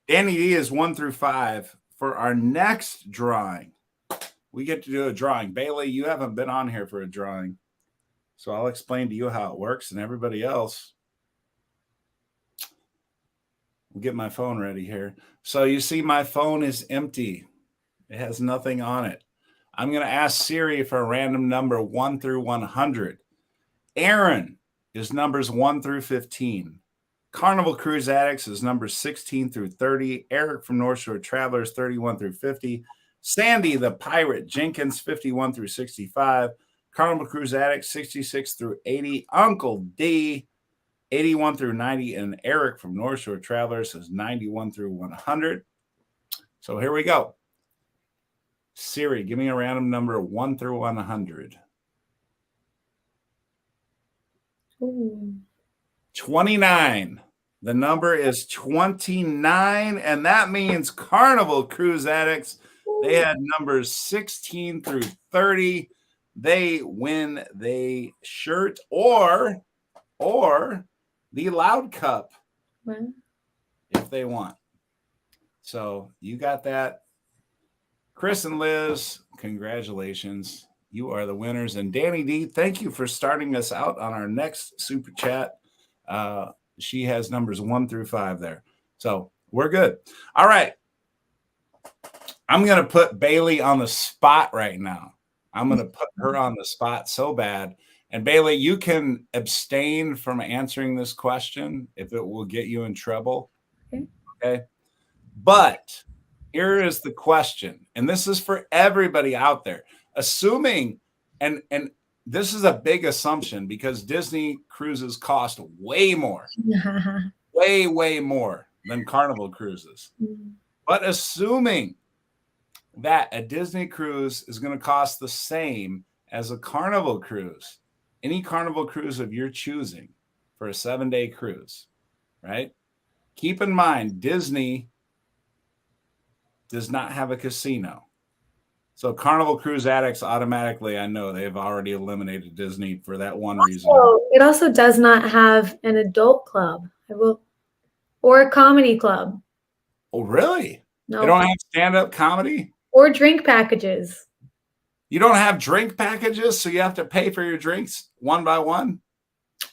Danny D is 1 through 5. For our next drawing, we get to do a drawing. Bailey, you haven't been on here for a drawing. So I'll explain to you how it works, and everybody else. We'll get my phone ready here. So you see my phone is empty. It has nothing on it. I'm going to ask Siri for a random number 1 through 100. Aaron is numbers 1 through 15. Carnival Cruise Addicts is numbers 16 through 30. Eric from North Shore Travelers, 31 through 50. Sandy the Pirate Jenkins, 51 through 65. Carnival Cruise Addicts, 66 through 80. Uncle D, 81 through 90. And Eric from North Shore Travelers is 91 through 100. So here we go. Siri, give me a random number 1 through 100. Ooh. 29. The number is 29, and that means Carnival Cruise Addicts. They had numbers 16 through 30. They win the shirt or the Loud Cup if they want. So you got that. Chris and Liz, congratulations. You are the winners. And Danny D, thank you for starting us out on our next super chat. She has numbers 1 through 5 there. So we're good. All right. I'm going to put Bailey on the spot right now. I'm going to put her on the spot so bad. And Bailey, you can abstain from answering this question if it will get you in trouble. Okay. But here is the question, and this is for everybody out there. Assuming, and this is a big assumption because Disney cruises cost way more, way more than Carnival cruises. But assuming that a Disney cruise is going to cost the same as a Carnival cruise, any Carnival cruise of your choosing for a 7-day cruise, right? Keep in mind, Disney does not have a casino. So Carnival Cruise Addicts automatically, I know they've already eliminated Disney for that one reason. It also does not have an adult club. Or a comedy club. Oh, really? No. They don't have stand-up comedy? Or drink packages. You don't have drink packages, so you have to pay for your drinks one by one?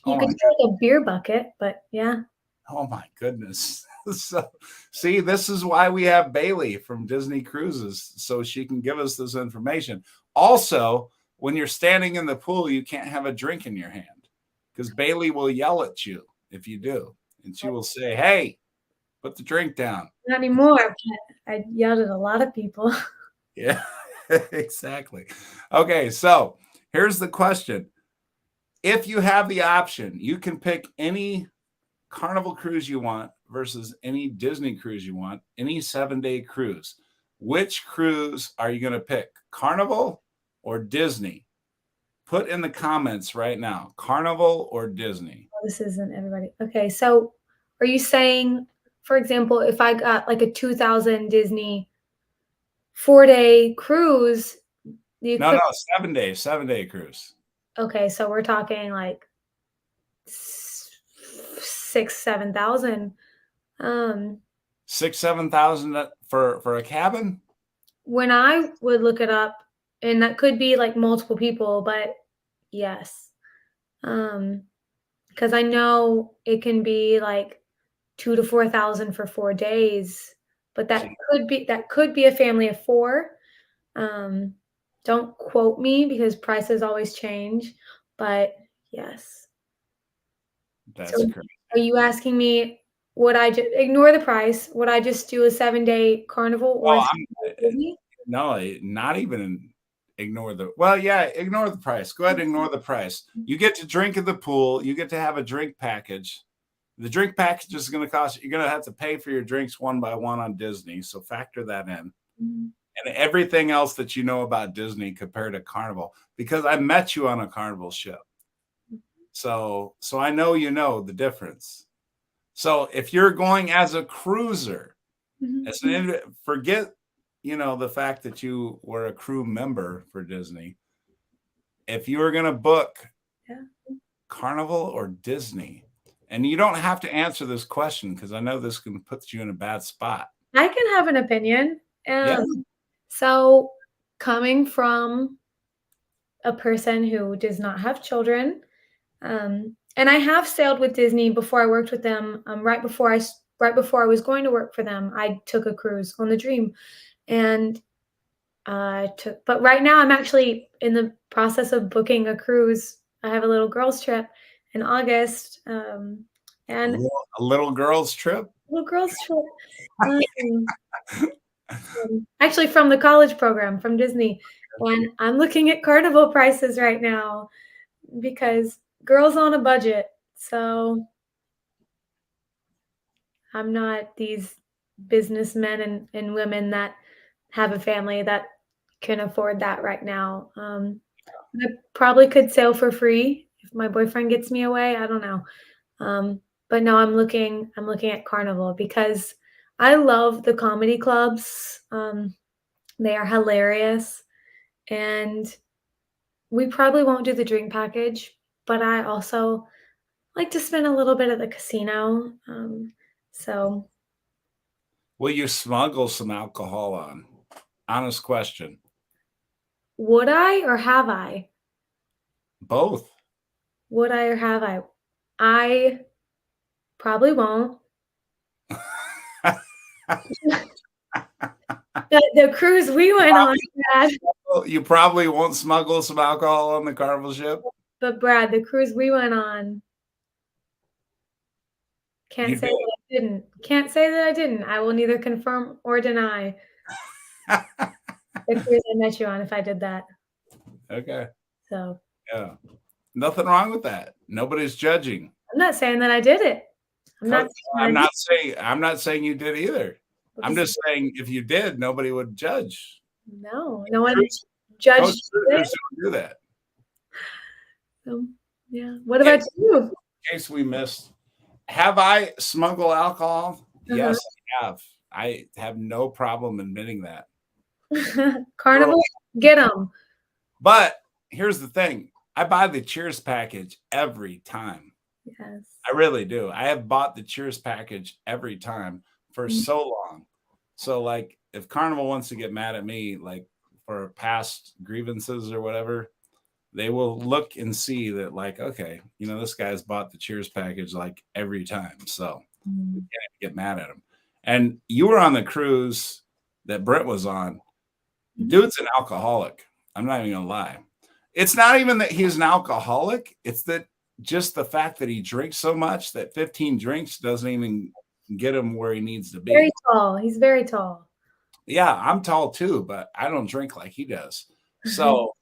You could take a beer bucket, but yeah. Oh, my goodness. So, see, this is why we have Bailey from Disney Cruises, so she can give us this information. Also, when you're standing in the pool, you can't have a drink in your hand because Bailey will yell at you if you do. And she will say, hey, put the drink down. Not anymore, but I yelled at a lot of people. Yeah, exactly. Okay, so here's the question. If you have the option, you can pick any Carnival cruise you want versus any Disney cruise you want, any 7-day cruise. Which cruise are you going to pick? Carnival or Disney? Put in the comments right now, Carnival or Disney. Oh, this isn't everybody. Okay, so are you saying, for example, if I got like a 2000 Disney 4-day cruise? No, 7-day cruise. Okay, so we're talking like 6,000-7,000. 6,000-7,000 for a cabin? When I would look it up, and that could be like multiple people, but yes. Because I know it can be like 2,000 to 4,000 for 4 days, but that could be a family of 4. Don't quote me because prices always change, but yes. That's So crazy. are you asking me, would I just ignore the price? Would I just do a 7-day carnival or a Oh, 7-day Disney? no, not even ignore the, well, yeah, ignore the price. Go ahead and ignore the price. You get to drink at the pool. You get to have a drink package. The drink package is going to cost, you're going to have to pay for your drinks one by one on Disney. So factor that in. Mhm. And everything else that you know about Disney compared to Carnival, because I met you on a Carnival ship. So I know you know the difference. So if you're going as a cruiser, Mhm. as an forget, the fact that you were a crew member for Disney. If you were going to book Yeah. Carnival or Disney, and you don't have to answer this question because I know this can put you in a bad spot. I can have an opinion. Yeah. So coming from a person who does not have children, and I have sailed with Disney before I worked with them. Right before I was going to work for them, I took a cruise on the Dream, and but right now I'm actually in the process of booking a cruise. I have a little girls trip in August, A and little girl's trip. little girls trip. Um, Actually, from the college program from Disney, and I'm looking at Carnival prices right now because girls on a budget. So I'm not these businessmen and women that have a family that can afford that right now. I probably could sail for free if my boyfriend gets me away. I don't know. But no, I'm looking at Carnival because I love the comedy clubs. They are hilarious, and we probably won't do the drink package, but I also like to spend a little bit at the casino. So Will you smuggle some alcohol on? Honest question. would I or have I? Both. Would I or have I? I probably won't. The cruise we went on, Brad, You probably won't smuggle some alcohol on the Carnival ship. but Brad, the cruise we went on, You can't say did. that I didn't. Can't say that I didn't. I will neither confirm or deny the cruise I met you on if I did that. Okay. So Yeah. Nothing wrong with that. Nobody's judging. I'm not saying that I did it. I'm not saying I'm I did not saying you did either. I'm because just saying if you did, nobody would judge. no one Cruise- Coach judged it. cruisers don't do that. So, yeah. What about you? In case we missed, have I smuggled alcohol? Uh-huh. Yes, I have. I have no problem admitting that. Carnival, get them. But here's the thing. I buy the Cheers package every time. Yes. I really do. I have bought the Cheers package every time for Mhm. so long. So like if Carnival wants to get mad at me like for past grievances or whatever, they will look and see that like, okay, this guy's bought the Cheers package like every time. So we Mm. can't get mad at him. And you were on the cruise that Brent was on. Mhm. Dude's an alcoholic. I'm not even gonna lie. It's not even that he's an alcoholic. It's that just the fact that he drinks so much that 15 drinks doesn't even get him where he needs to Very be. tall. He's very tall. Yeah, I'm tall too, but I don't drink like he does. So,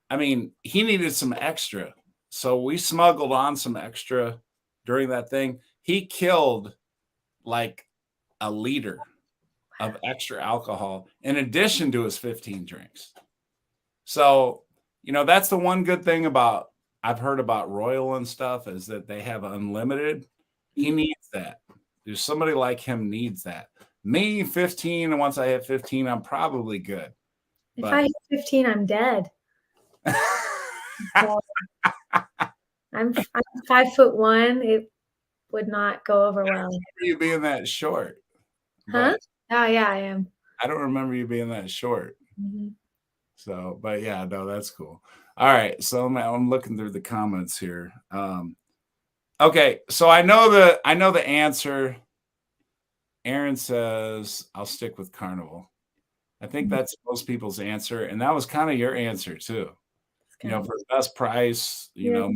I mean, he needed some extra. So we smuggled on some extra during that thing. He killed like a liter of extra alcohol in addition to his 15 drinks. So, that's the one good thing about I've heard about Royal and stuff is that they have unlimited. He needs that. There's somebody like him needs that. Me, 15, and once I hit 15, I'm probably good. If I But hit 15, I'm dead. So I'm 5'1". It would not go over well. you being that short, Huh? but Oh yeah, I am. I don't remember you being that short. Mhm. So, but yeah, no, that's cool. All right, so I'm looking through the comments here. Okay, so I know the answer. Aaron says I'll stick with Carnival. I think that's most people's answer, and that was kind of your answer too. Kind of, For the best price, yeah.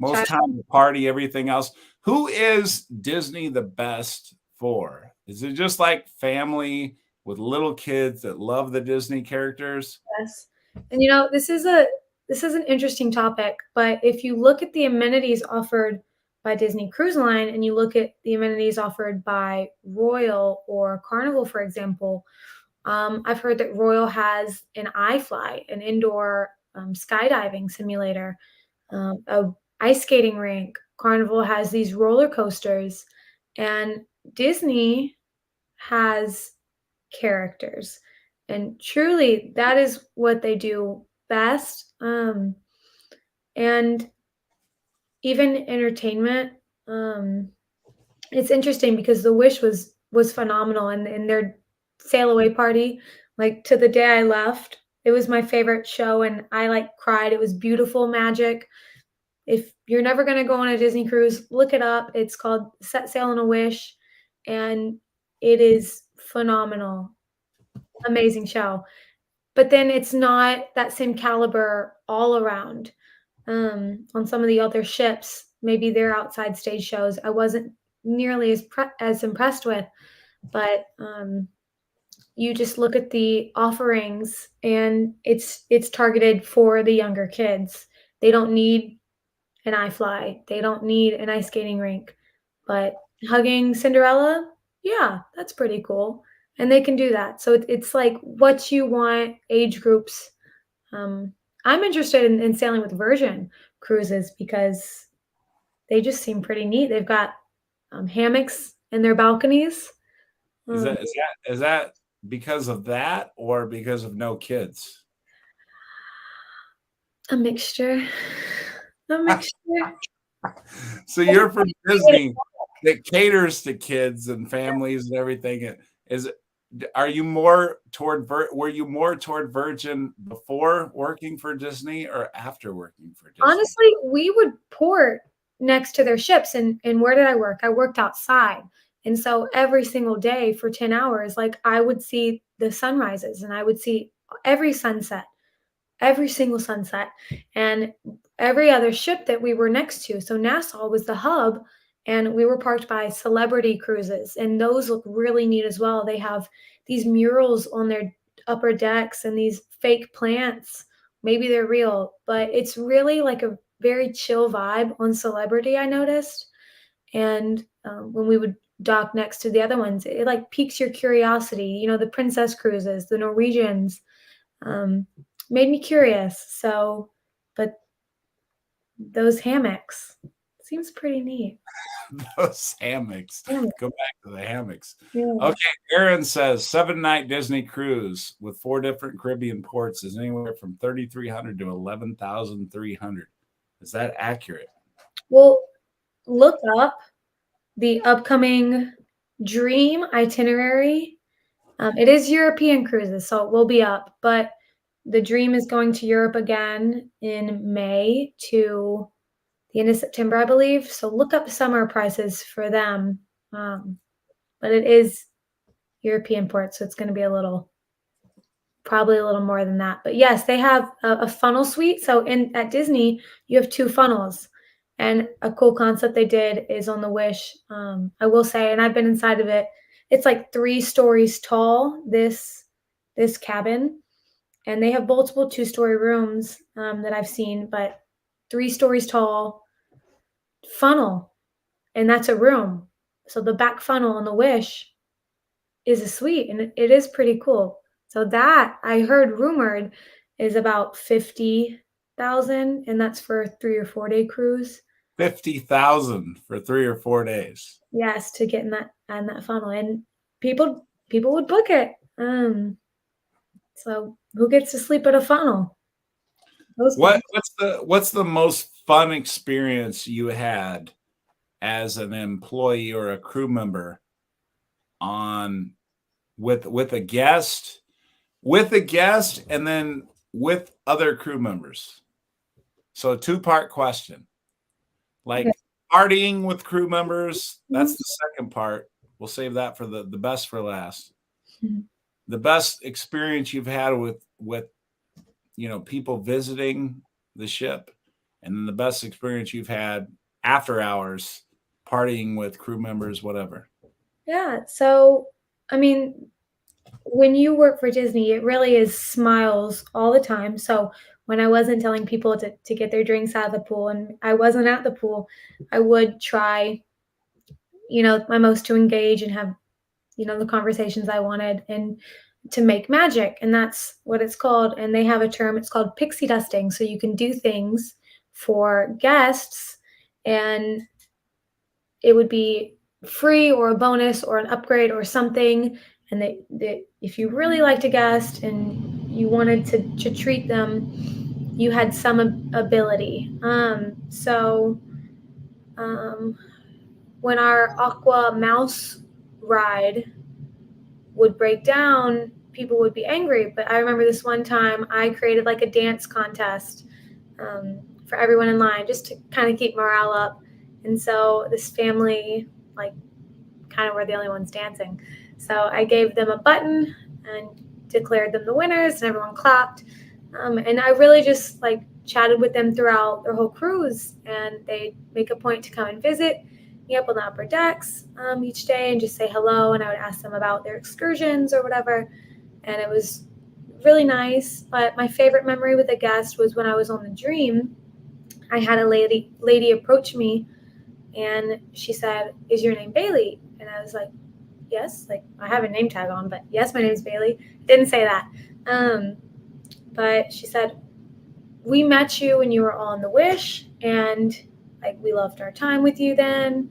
most time the party, everything else. Who is Disney the best for? Is it just like family with little kids that love the Disney characters? Yes. And this is an interesting topic, but if you look at the amenities offered by Disney Cruise Line and you look at the amenities offered by Royal or Carnival, for example, I've heard that Royal has an iFly, an indoor skydiving simulator, a ice skating rink. Carnival has these roller coasters, and Disney has characters. And truly, that is what they do best. And even entertainment. Um, it's interesting because the Wish was phenomenal, and their sail away party, like to the day I left, it was my favorite show, and I like cried. It was beautiful magic. If you're never gonna go on a Disney cruise, look it up. It's called Set Sail on a Wish, and it is phenomenal. Amazing show. But then it's not that same caliber all around. On some of the other ships, maybe their outside stage shows, I wasn't nearly as impressed with. But you just look at the offerings, and it's targeted for the younger kids. They don't need an iFly. They don't need an ice skating rink. But hugging Cinderella, yeah, that's pretty cool. And they can do that. So it's like what you want age groups. Um, I'm interested in sailing with Virgin cruises because they just seem pretty neat. They've got hammocks in their balconies. Is Um, that because of that or because of no kids? a mixture. A mixture. So you're from Disney that caters to kids and families and everything. Is are you more toward were you more toward Virgin before working for Disney or after working for Disney? Honestly, we would port next to their ships, and where did I work? I worked outside. And so every single day for 10 hours, like I would see the sunrises and I would see every sunset, every single sunset, and every other ship that we were next to. So Nassau was the hub, and we were parked by Celebrity Cruises, and those look really neat as well. They have these murals on their upper decks and these fake plants. Maybe they're real, but it's really like a very chill vibe on Celebrity, I noticed. And when we would dock next to the other ones, it like piques your curiosity. The Princess Cruises, the Norwegians, um, made me curious. So, but those hammocks seems pretty neat. Those hammocks. Yeah, Go back to the hammocks. yeah. Okay, Aaron says 7-night Disney cruise with 4 different Caribbean ports is anywhere from 3,300 to 11,300. Is that accurate? Well, look up the upcoming Dream itinerary. It is European cruises, so it will be up, but the Dream is going to Europe again in May to the end of September, I believe. So look up summer prices for them. But it is European ports, so it's going to be probably a little more than that. But yes, they have a funnel suite. So at Disney, you have 2 funnels. And a cool concept they did is on the Wish. I will say, and I've been inside of it. It's like 3 stories tall. This cabin, and they have multiple 2-story rooms that I've seen, but 3 stories tall funnel, and that's a room. So the back funnel on the Wish is a suite, and it is pretty cool. So that I heard rumored is about 50,000, and that's for a 3 or 4 day cruise. 50,000 for 3 or 4 days. Yes, to get in that funnel, and people would book it. So who gets to sleep at a funnel? Those people. What's the most fun experience you had as an employee or a crew member on with a guest, and then with other crew members? So a 2-part question. Okay. Like partying with crew members, Mhm. that's the second part. We'll save that for the best for last. Mhm. the best experience you've had with people visiting the ship, and then the best experience you've had after hours partying with crew members, whatever. Yeah. So, I mean, when you work for Disney, it really is smiles all the time. So when I wasn't telling people to get their drinks out of the pool and I wasn't at the pool, I would try, my most to engage and have, the conversations I wanted and to make magic. And that's what it's called. And they have a term, it's called pixie dusting. So you can do things for guests and it would be free or a bonus or an upgrade or something. And if you really liked a guest and you wanted to treat them, you had some ability. Um, when our Aqua Mouse ride would break down, people would be angry. But I remember this one time I created like a dance contest for everyone in line just to kind of keep morale up. And so this family, like, kind of were the only ones dancing. So I gave them a button and declared them the winners, and everyone clapped. And I really just like chatted with them throughout their whole cruise, and they make a point to come and visit me up on the upper decks each day and just say hello. And I would ask them about their excursions or whatever, and it was really nice. But my favorite memory with a guest was when I was on the Dream. I had a lady approach me, and she said, "Is your name Bailey?" And I was like, "Yes." Like, I have a name tag on, but yes, my name's Bailey. Didn't say that. But she said, "We met you when you were on the Wish, and like we loved our time with you then.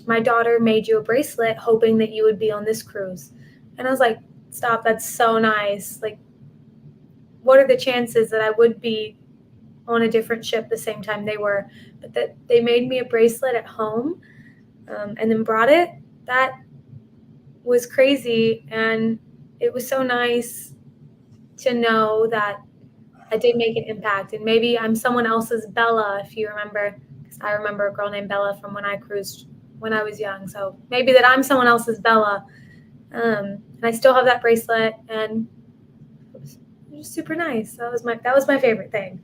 My daughter made you a bracelet hoping that you would be on this cruise." And I was like, "Stop, that's so nice. Like, what are the chances that I would be on a different ship the same time they were?" But that they made me a bracelet at home and then brought it. That was crazy. And it was so nice to know that I did make an impact. And maybe I'm someone else's Bella, if you remember, because I remember a girl named Bella from when I cruised when I was young. So maybe that I'm someone else's Bella. And I still have that bracelet, and it was super nice. That was my favorite thing.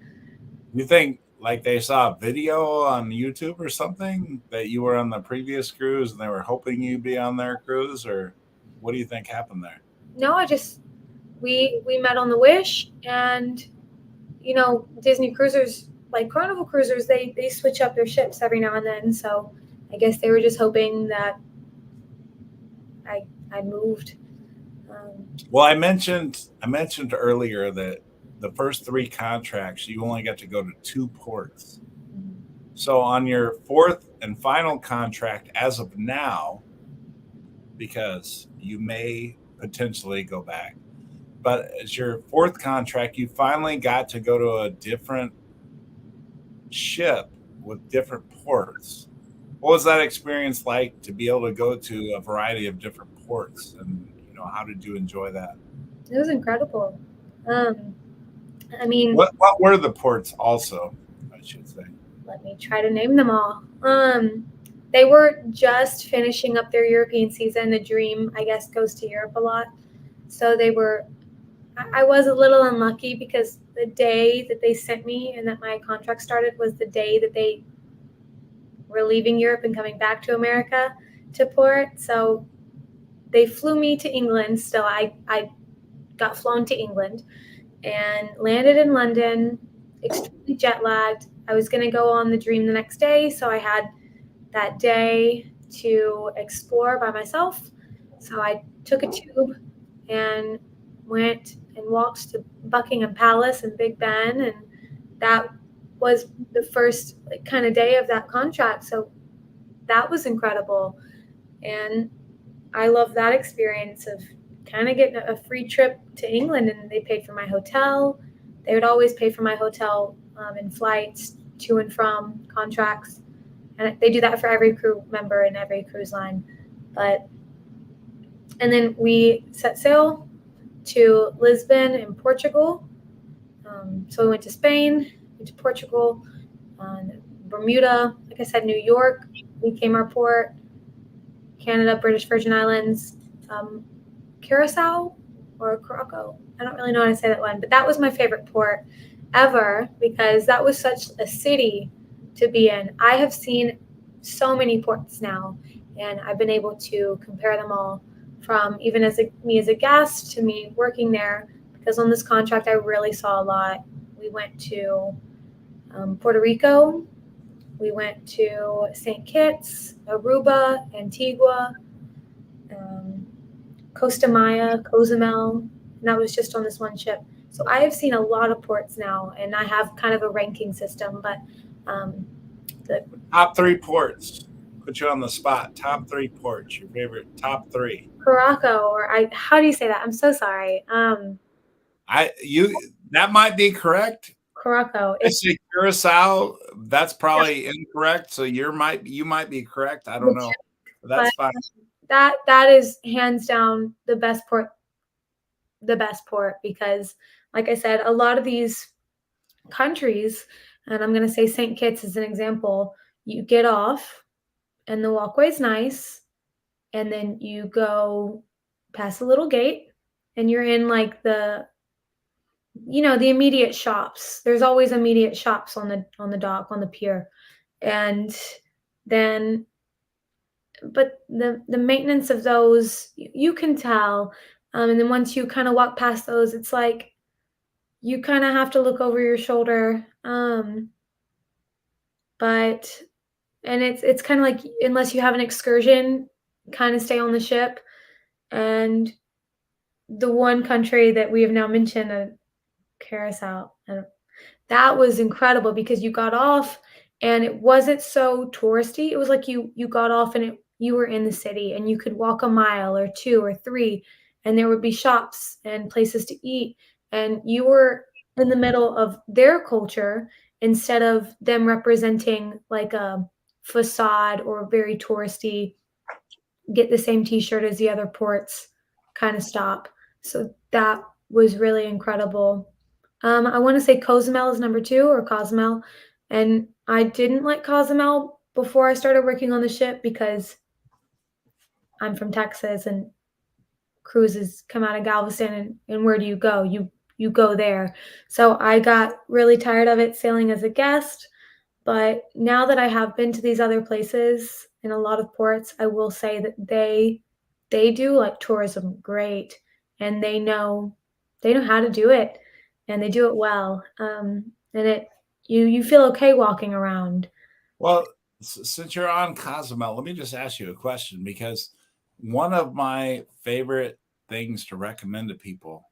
You think like they saw a video on YouTube or something that you were on the previous cruise and they were hoping you'd be on their cruise, or what do you think happened there? No, we met on the Wish, and Disney cruisers, like Carnival cruisers, they switch up their ships every now and then. So I guess they were just hoping that I moved. Well, I mentioned earlier that the first three contracts you only got to go to two ports. So on your fourth and final contract as of now, because you may potentially go back, but as your fourth contract, you finally got to go to a different ship with different ports. What was that experience like to be able to go to a variety of different ports, and how did you enjoy that? It was incredible. Um, I mean, What were the ports also, I should say? let me try to name them all. They were just finishing up their European season. The Dream, I guess, goes to Europe a lot. So they were. I was a little unlucky because the day that they sent me and that my contract started was the day that they were leaving Europe and coming back to America to port. So they flew me to England. Still, I got flown to England and landed in London, extremely jet lagged. I was going to go on the Dream the next day, so I had that day to explore by myself. So I took a tube and went and walked to Buckingham Palace and Big Ben, and that was the first kind of day of that contract. So that was incredible, and I love that experience of kind of getting a free trip to England, and they paid for my hotel. They would always pay for my hotel and flights to and from contracts, and they do that for every crew member and every cruise line. And then we set sail to Lisbon in Portugal. So we went to Spain, went to Portugal, Bermuda, like I said, New York. We came our port, Canada, British Virgin Islands, Curacao or Curacao. I don't really know how to say that one, but that was my favorite port ever because that was such a city to be in. I have seen so many ports now, and I've been able to compare them all from even me as a guest to me working there because on this contract I really saw a lot. We went to Puerto Rico, we went to St. Kitts, Aruba, Antigua, um, Costa Maya, Cozumel, and that was just on this one ship. So I have seen a lot of ports now, and I have kind of a ranking system, but um, the Top three ports. Put you on the spot. Top three ports. Your favorite top three. Caraco, how do you say that? I'm so sorry. That might be correct. Caraco. I It's say Curacao. That's yeah, probably incorrect. So you might be correct. I the don't know. tip, but That's fine. that is hands down the best port because, like I said, a lot of these countries, and I'm going to say St. Kitts as an example, you get off and the walkway's nice, and then you go past a little gate and you're in like the immediate shops. There's always immediate shops on the dock, on the pier. And then but the maintenance of those you can tell. And then once you kind of walk past those, it's like you kind of have to look over your shoulder. But and it's kind of like unless you have an excursion, kind of stay on the ship. And the one country that we have now mentioned, Curacao, that was incredible because you got off and it wasn't so touristy. It was like you got off and you were in the city and you could walk a mile or two or three, and there would be shops and places to eat, and you were in the middle of their culture instead of them representing like a facade or very touristy, get the same t-shirt as the other ports kind of stop. So that was really incredible. I want to say Cozumel is number two, or Cozumel. And I didn't like Cozumel before I started working on the ship because I'm from Texas and cruises come out of Galveston, and where do you go? You go there. So I got really tired of it sailing as a guest. But now that I have been to these other places in a lot of ports, I will say that they do like tourism great, and they know how to do it, and they do it well. And you feel okay walking around. Well, since you're on Cozumel, let me just ask you a question because one of my favorite things to recommend to people,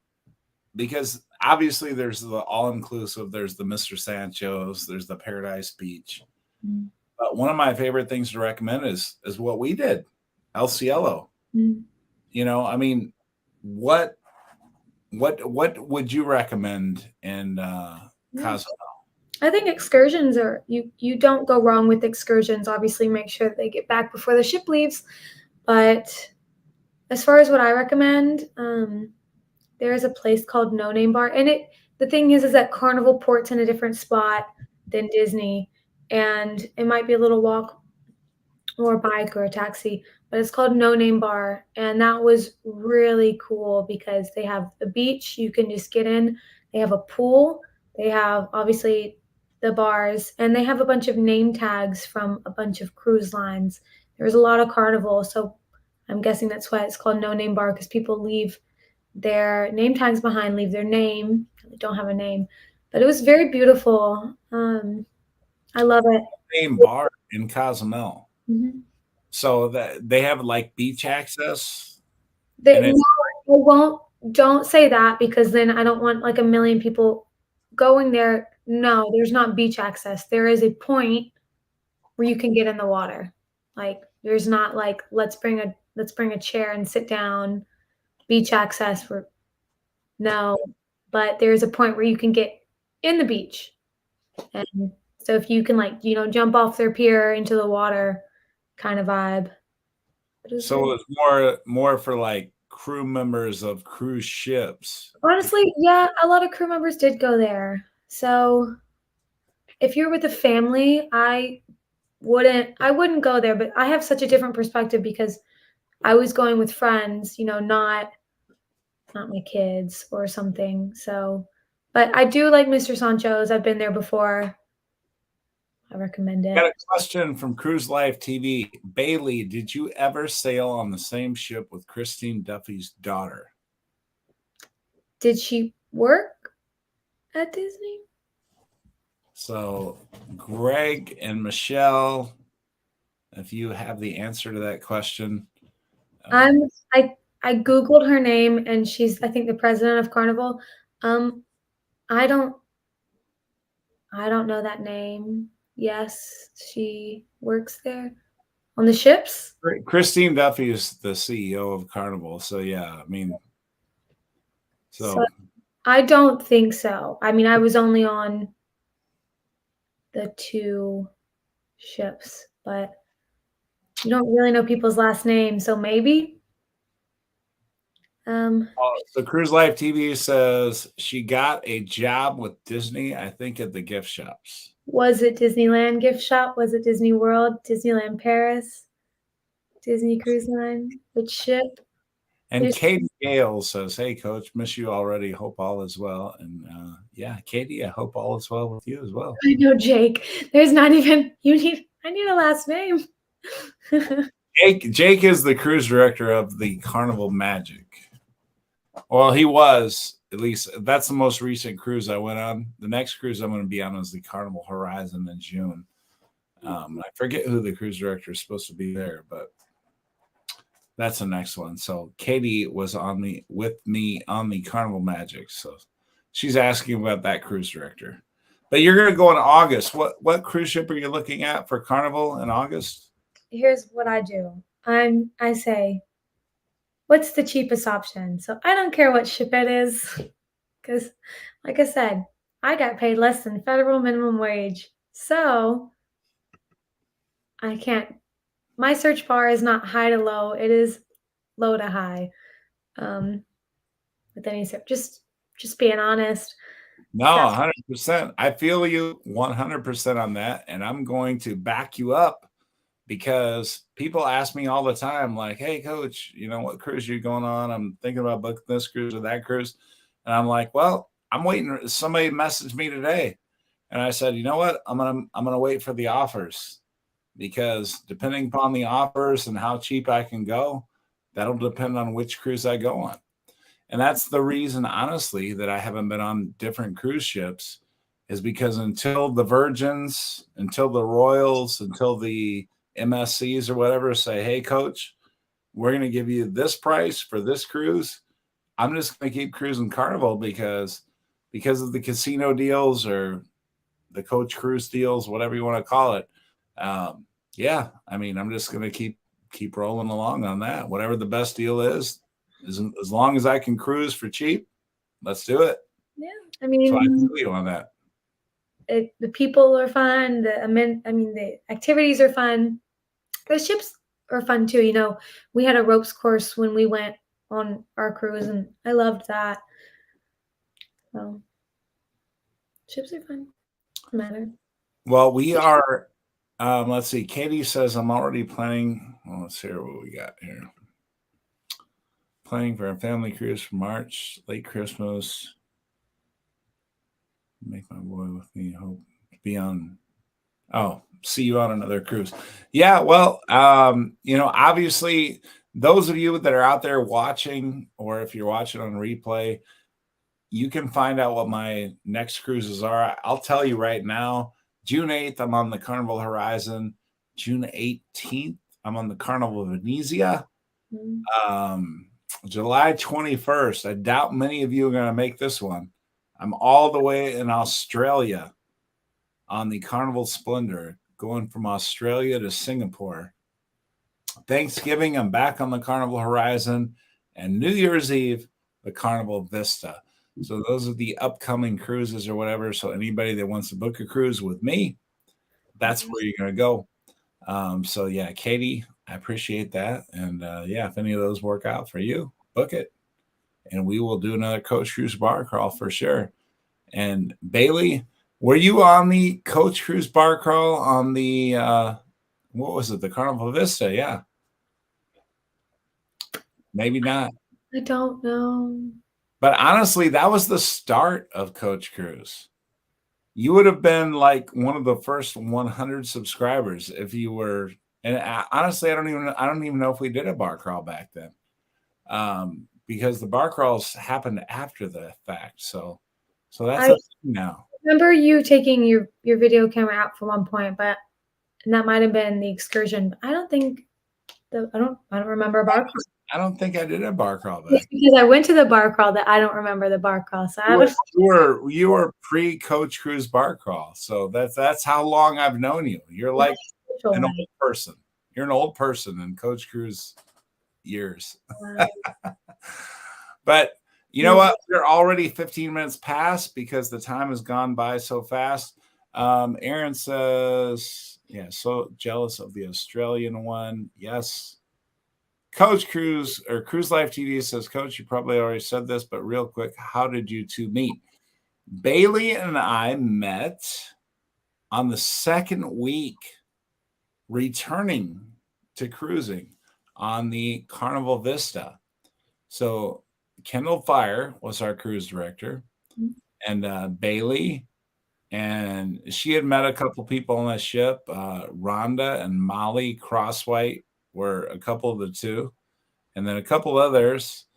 because obviously there's the all inclusive, there's the Mr. Sancho's, there's the Paradise Beach. Mm. But one of my favorite things to recommend is what we did, El Cielo. Mm. I mean, what what would you recommend in Yeah. Cozumel? I think excursions are you don't go wrong with excursions. Obviously, make sure that they get back before the ship leaves. But as far as what I recommend, there is a place called No Name Bar, and the thing is that Carnival Port's in a different spot than Disney, and it might be a little walk or a bike or a taxi, but it's called No Name Bar, and that was really cool because they have the beach you can just get in, they have a pool, they have obviously the bars, and they have a bunch of name tags from a bunch of cruise lines. There's a lot of Carnival, so I'm guessing that's why it's called No Name Bar because people leave their name tags behind, leave their name. They don't have a name, but it was very beautiful. I love it. Name bar in Cozumel. Mhm. So that they have like beach access and No, it's I won't. Don't say that because then I don't want like a million people going there. No, there's not beach access. There is a point where you can get in the water. Like there's not like let's bring a chair and sit down. Beach access for no, but there's a point where you can get in the beach. And so if you can like, jump off their pier into the water kind of vibe. It was so very it's more for like crew members of cruise ships. honestly, yeah, a lot of crew members did go there. So if you're with a family, I wouldn't go there, but I have such a different perspective because I was going with friends, not not my kids or something. So, but I do like Mr. Sancho's. I've been there before. I recommend Got it. a question from Cruise Life TV. Bailey, did you ever sail on the same ship with Christine Duffy's daughter? Did she work at Disney? So, Greg and Michelle, if you have the answer to that question. I'm I googled her name and she's I think the president of Carnival. Um, I don't know that name. Yes, she works there on the ships. Christine Duffy is the CEO of Carnival. So, yeah, I mean, So so I don't think so. I mean, I was only on the 2 ships, but you don't really know people's last names, so maybe. Um, so Cruise Life TV says she got a job with Disney, I think, at the gift shops. was it Disneyland gift shop? Was it Disney World? Disneyland Paris? Disney Cruise Line? Which ship? And There's Katie Gale says, "Hey, Coach, miss you already. Hope all is well." And yeah, Katie, I hope all is well with you as well. I know Jake. There's not even I need a last name. Jake is the cruise director of the Carnival Magic. Well, he was, at least that's the most recent cruise I went on. The next cruise I'm going to be on is the Carnival Horizon in June. I forget who the cruise director is supposed to be there, but that's the next one. So Katie was with me on the Carnival Magic. So she's asking about that cruise director. But you're going to go in August. What cruise ship are you looking at for Carnival in August? Here's what I do. I say, what's the cheapest option? So I don't care what ship it is, because like I said, I got paid less than federal minimum wage. So I can't my search bar is not high to low, it is low to high. With any search. Just being honest. No, So 100%. I feel you 100% on that. And I'm going to back you up because people ask me all the time, like, hey, coach, what cruise are you going on? I'm thinking about booking this cruise or that cruise. And I'm like, well, I'm waiting. Somebody messaged me today. And I said, you know what? I'm gonna wait for the offers because depending upon the offers and how cheap I can go, that'll depend on which cruise I go on. And that's the reason, honestly, that I haven't been on different cruise ships is because until the Virgins, until the Royals, until the MSCs or whatever say, hey, coach, we're going to give you this price for this cruise. I'm just going to keep cruising Carnival because of the casino deals or the coach cruise deals, whatever you want to call it. Yeah, I mean, I'm just going to keep rolling along on that. Whatever the best deal is, as long as I can cruise for cheap, let's do it. yeah, I So I mean, feel you on that. the people are fun. The activities are fun. The ships are fun too. We had a ropes course when we went on our cruise, and I loved that. So ships are fun. Doesn't matter. Well, we are. Let's see. Katie says I'm already planning. Well, let's hear what we got here. Planning for a family cruise for March, late Christmas. Make my boy with me. Hope to be on. Oh, see you on another cruise. Yeah. Well, obviously, those of you that are out there watching, or if you're watching on replay, you can find out what my next cruises are. I'll tell you right now. June 8th, I'm on the Carnival Horizon. June 18th, I'm on the Carnival Venezia. July 21st, I doubt many of you are going to make this one. I'm all the way in Australia on the Carnival Splendor, going from Australia to Singapore. Thanksgiving, I'm back on the Carnival Horizon. And New Year's Eve, the Carnival Vista. So those are the upcoming cruises or whatever. So anybody that wants to book a cruise with me, that's where you're going to go. So yeah, Katie, I appreciate that. And yeah, if any of those work out for you, book it. And we will do another Coach Cruise bar crawl for sure. And Bailey, were you on the Coach Cruise bar crawl on the, what was it? The Carnival Vista. Yeah. Maybe not. I don't know. But honestly, that was the start of Coach Cruise. You would have been like one of the first 100 subscribers if you were. And honestly, I don't even know if we did a bar crawl back then, because the bar crawls happened after the fact. So that's I a thing now. remember you taking your video camera out for one point, but and that might have been the excursion. I don't think I don't remember a bar crawl. I don't think I did a bar crawl It's back. because I went to the bar crawl that I don't remember the bar crawl. So I was You were pre Coach Cruise bar crawl. So that's how long I've known you. You're like an old person. You're an old person in Coach Cruise years. But you know what? We're already 15 minutes past because the time has gone by so fast. Aaron says, yeah, so jealous of the Australian one. Yes. Coach Cruise or Cruise Life TV says, Coach, you probably already said this, but real quick, how did you two meet? Bailey and I met on the second week returning to cruising on the Carnival Vista. So Kendall Fire was our cruise director, and Bailey, and she had met a couple people on that ship. Rhonda and Molly Crosswhite were a couple of the two, and then a couple others.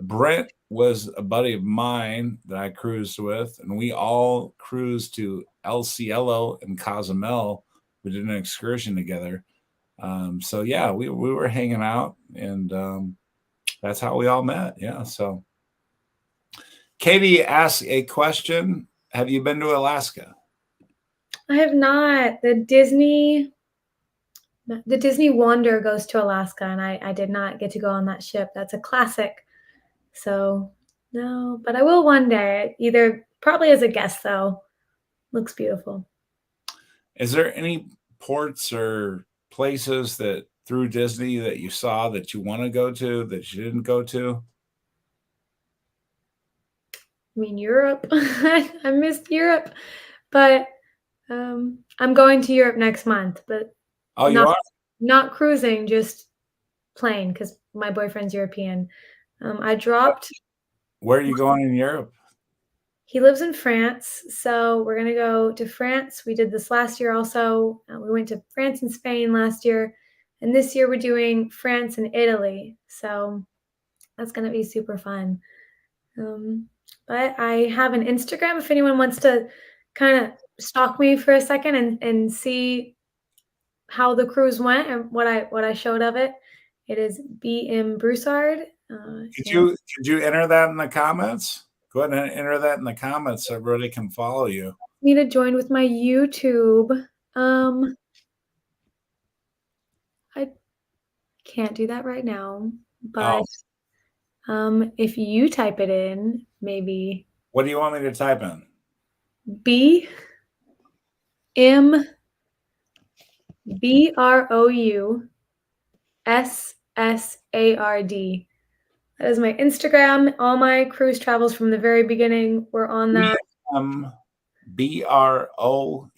Brent was a buddy of mine that I cruised with, and we all cruised to El Cielo and Cozumel. We did an excursion together. So yeah, we were hanging out, and that's how we all met. Yeah. So Katie asked a question. Have you been to Alaska? I have not. The Disney Wonder goes to Alaska, and I did not get to go on that ship. That's a classic. So no, but I will one day. Either probably as a guest though. Looks beautiful. Is there any ports or places that through Disney that you saw that you want to go to that you didn't go to? I mean, Europe. I missed Europe, but I'm going to Europe next month. But You are? Not cruising, just plane because my boyfriend's European. I dropped. Where are you going in Europe? He lives in France, so we're gonna go to France. We did this last year also. We went to France and Spain last year, and this year we're doing France and Italy. So that's gonna be super fun. But I have an Instagram if anyone wants to kind of stalk me for a second and see how the cruise went and what I showed of it. It is BM Broussard. Could you enter that in the comments? Go ahead and enter that in the comments so everybody can follow you. Need to join with my YouTube. I can't do that right now, but if you type it in, maybe. What do you want me to type in? BM BROUSSARD. That is my Instagram. All my cruise travels from the very beginning were on that. BROUSSARD.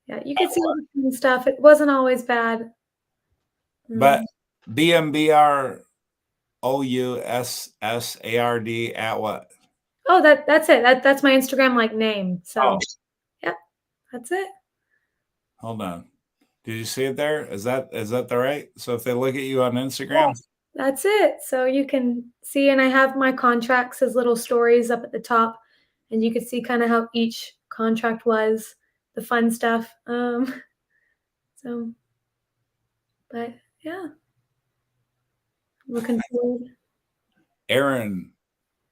Yeah, you can see all the fun stuff. It wasn't always bad. But BMBROUSSARD at what? Oh, that's it. That's my Instagram like name. So yep, that's it. Hold on. Did you see it there? Is that the right? So if they look at you on Instagram, that's it. So you can see, and I have my contracts as little stories up at the top, and you can see kind of how each contract was, the fun stuff. So, but yeah, looking forward. Erin,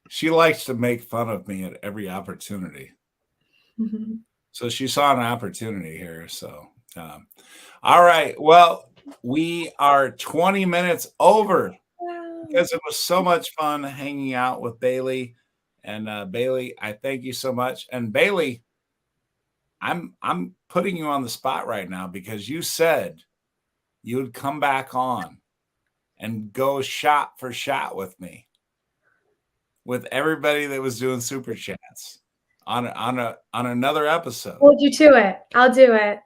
she likes to make fun of me at every opportunity. Mm-hmm. So she saw an opportunity here. So, all right. Well, we are 20 minutes over because it was so much fun hanging out with Bailey. And Bailey, I thank you so much. And Bailey, I'm putting you on the spot right now because you said you would come back on and go shot for shot with me, with everybody that was doing super chats on another episode. Hold you to it. I'll do it.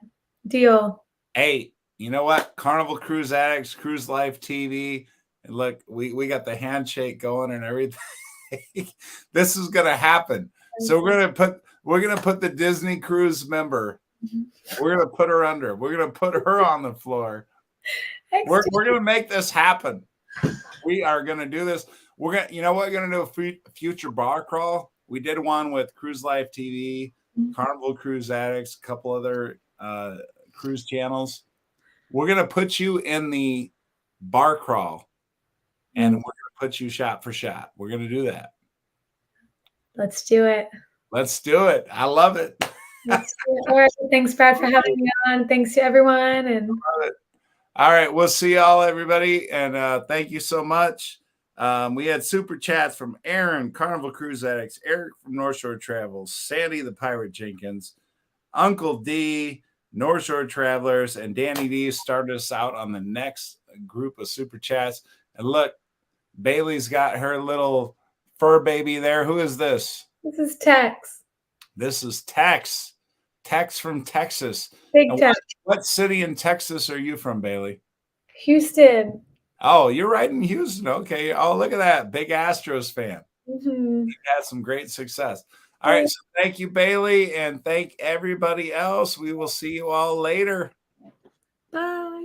Deal. Hey, you know what? Carnival Cruise Addicts, Cruise Life TV. And look, we got the handshake going and everything. This is gonna happen. So we're gonna put the Disney cruise member. We're gonna put her under. We're gonna put her on the floor. We're gonna make this happen. We are gonna do this. We're gonna, you know what? We're gonna do a future bar crawl. We did one with Cruise Life TV, Carnival Cruise Addicts, a couple other cruise channels. We're gonna put you in the bar crawl, and we're gonna put you shot for shot. We're gonna do that. Let's do it. Let's do it. I love it. All right. Thanks, Brad, for having me on. Thanks to everyone. And all right, we'll see y'all, everybody, and thank you so much. We had super chats from Aaron, Carnival Cruise Addicts, Eric from North Shore Travels, Sandy the Pirate Jenkins, Uncle D, North Shore Travelers, and Danny D started us out on the next group of super chats. And look, Bailey's got her little fur baby there. Who is this? This is Tex. This is Tex. Tex from Texas. Big Tex. What city in Texas are you from, Bailey? Houston. Oh, you're right in Houston. Okay. Oh, look at that. Big Astros fan. You've had some great success. All right. So thank you, Bailey, and thank everybody else. We will see you all later. Bye.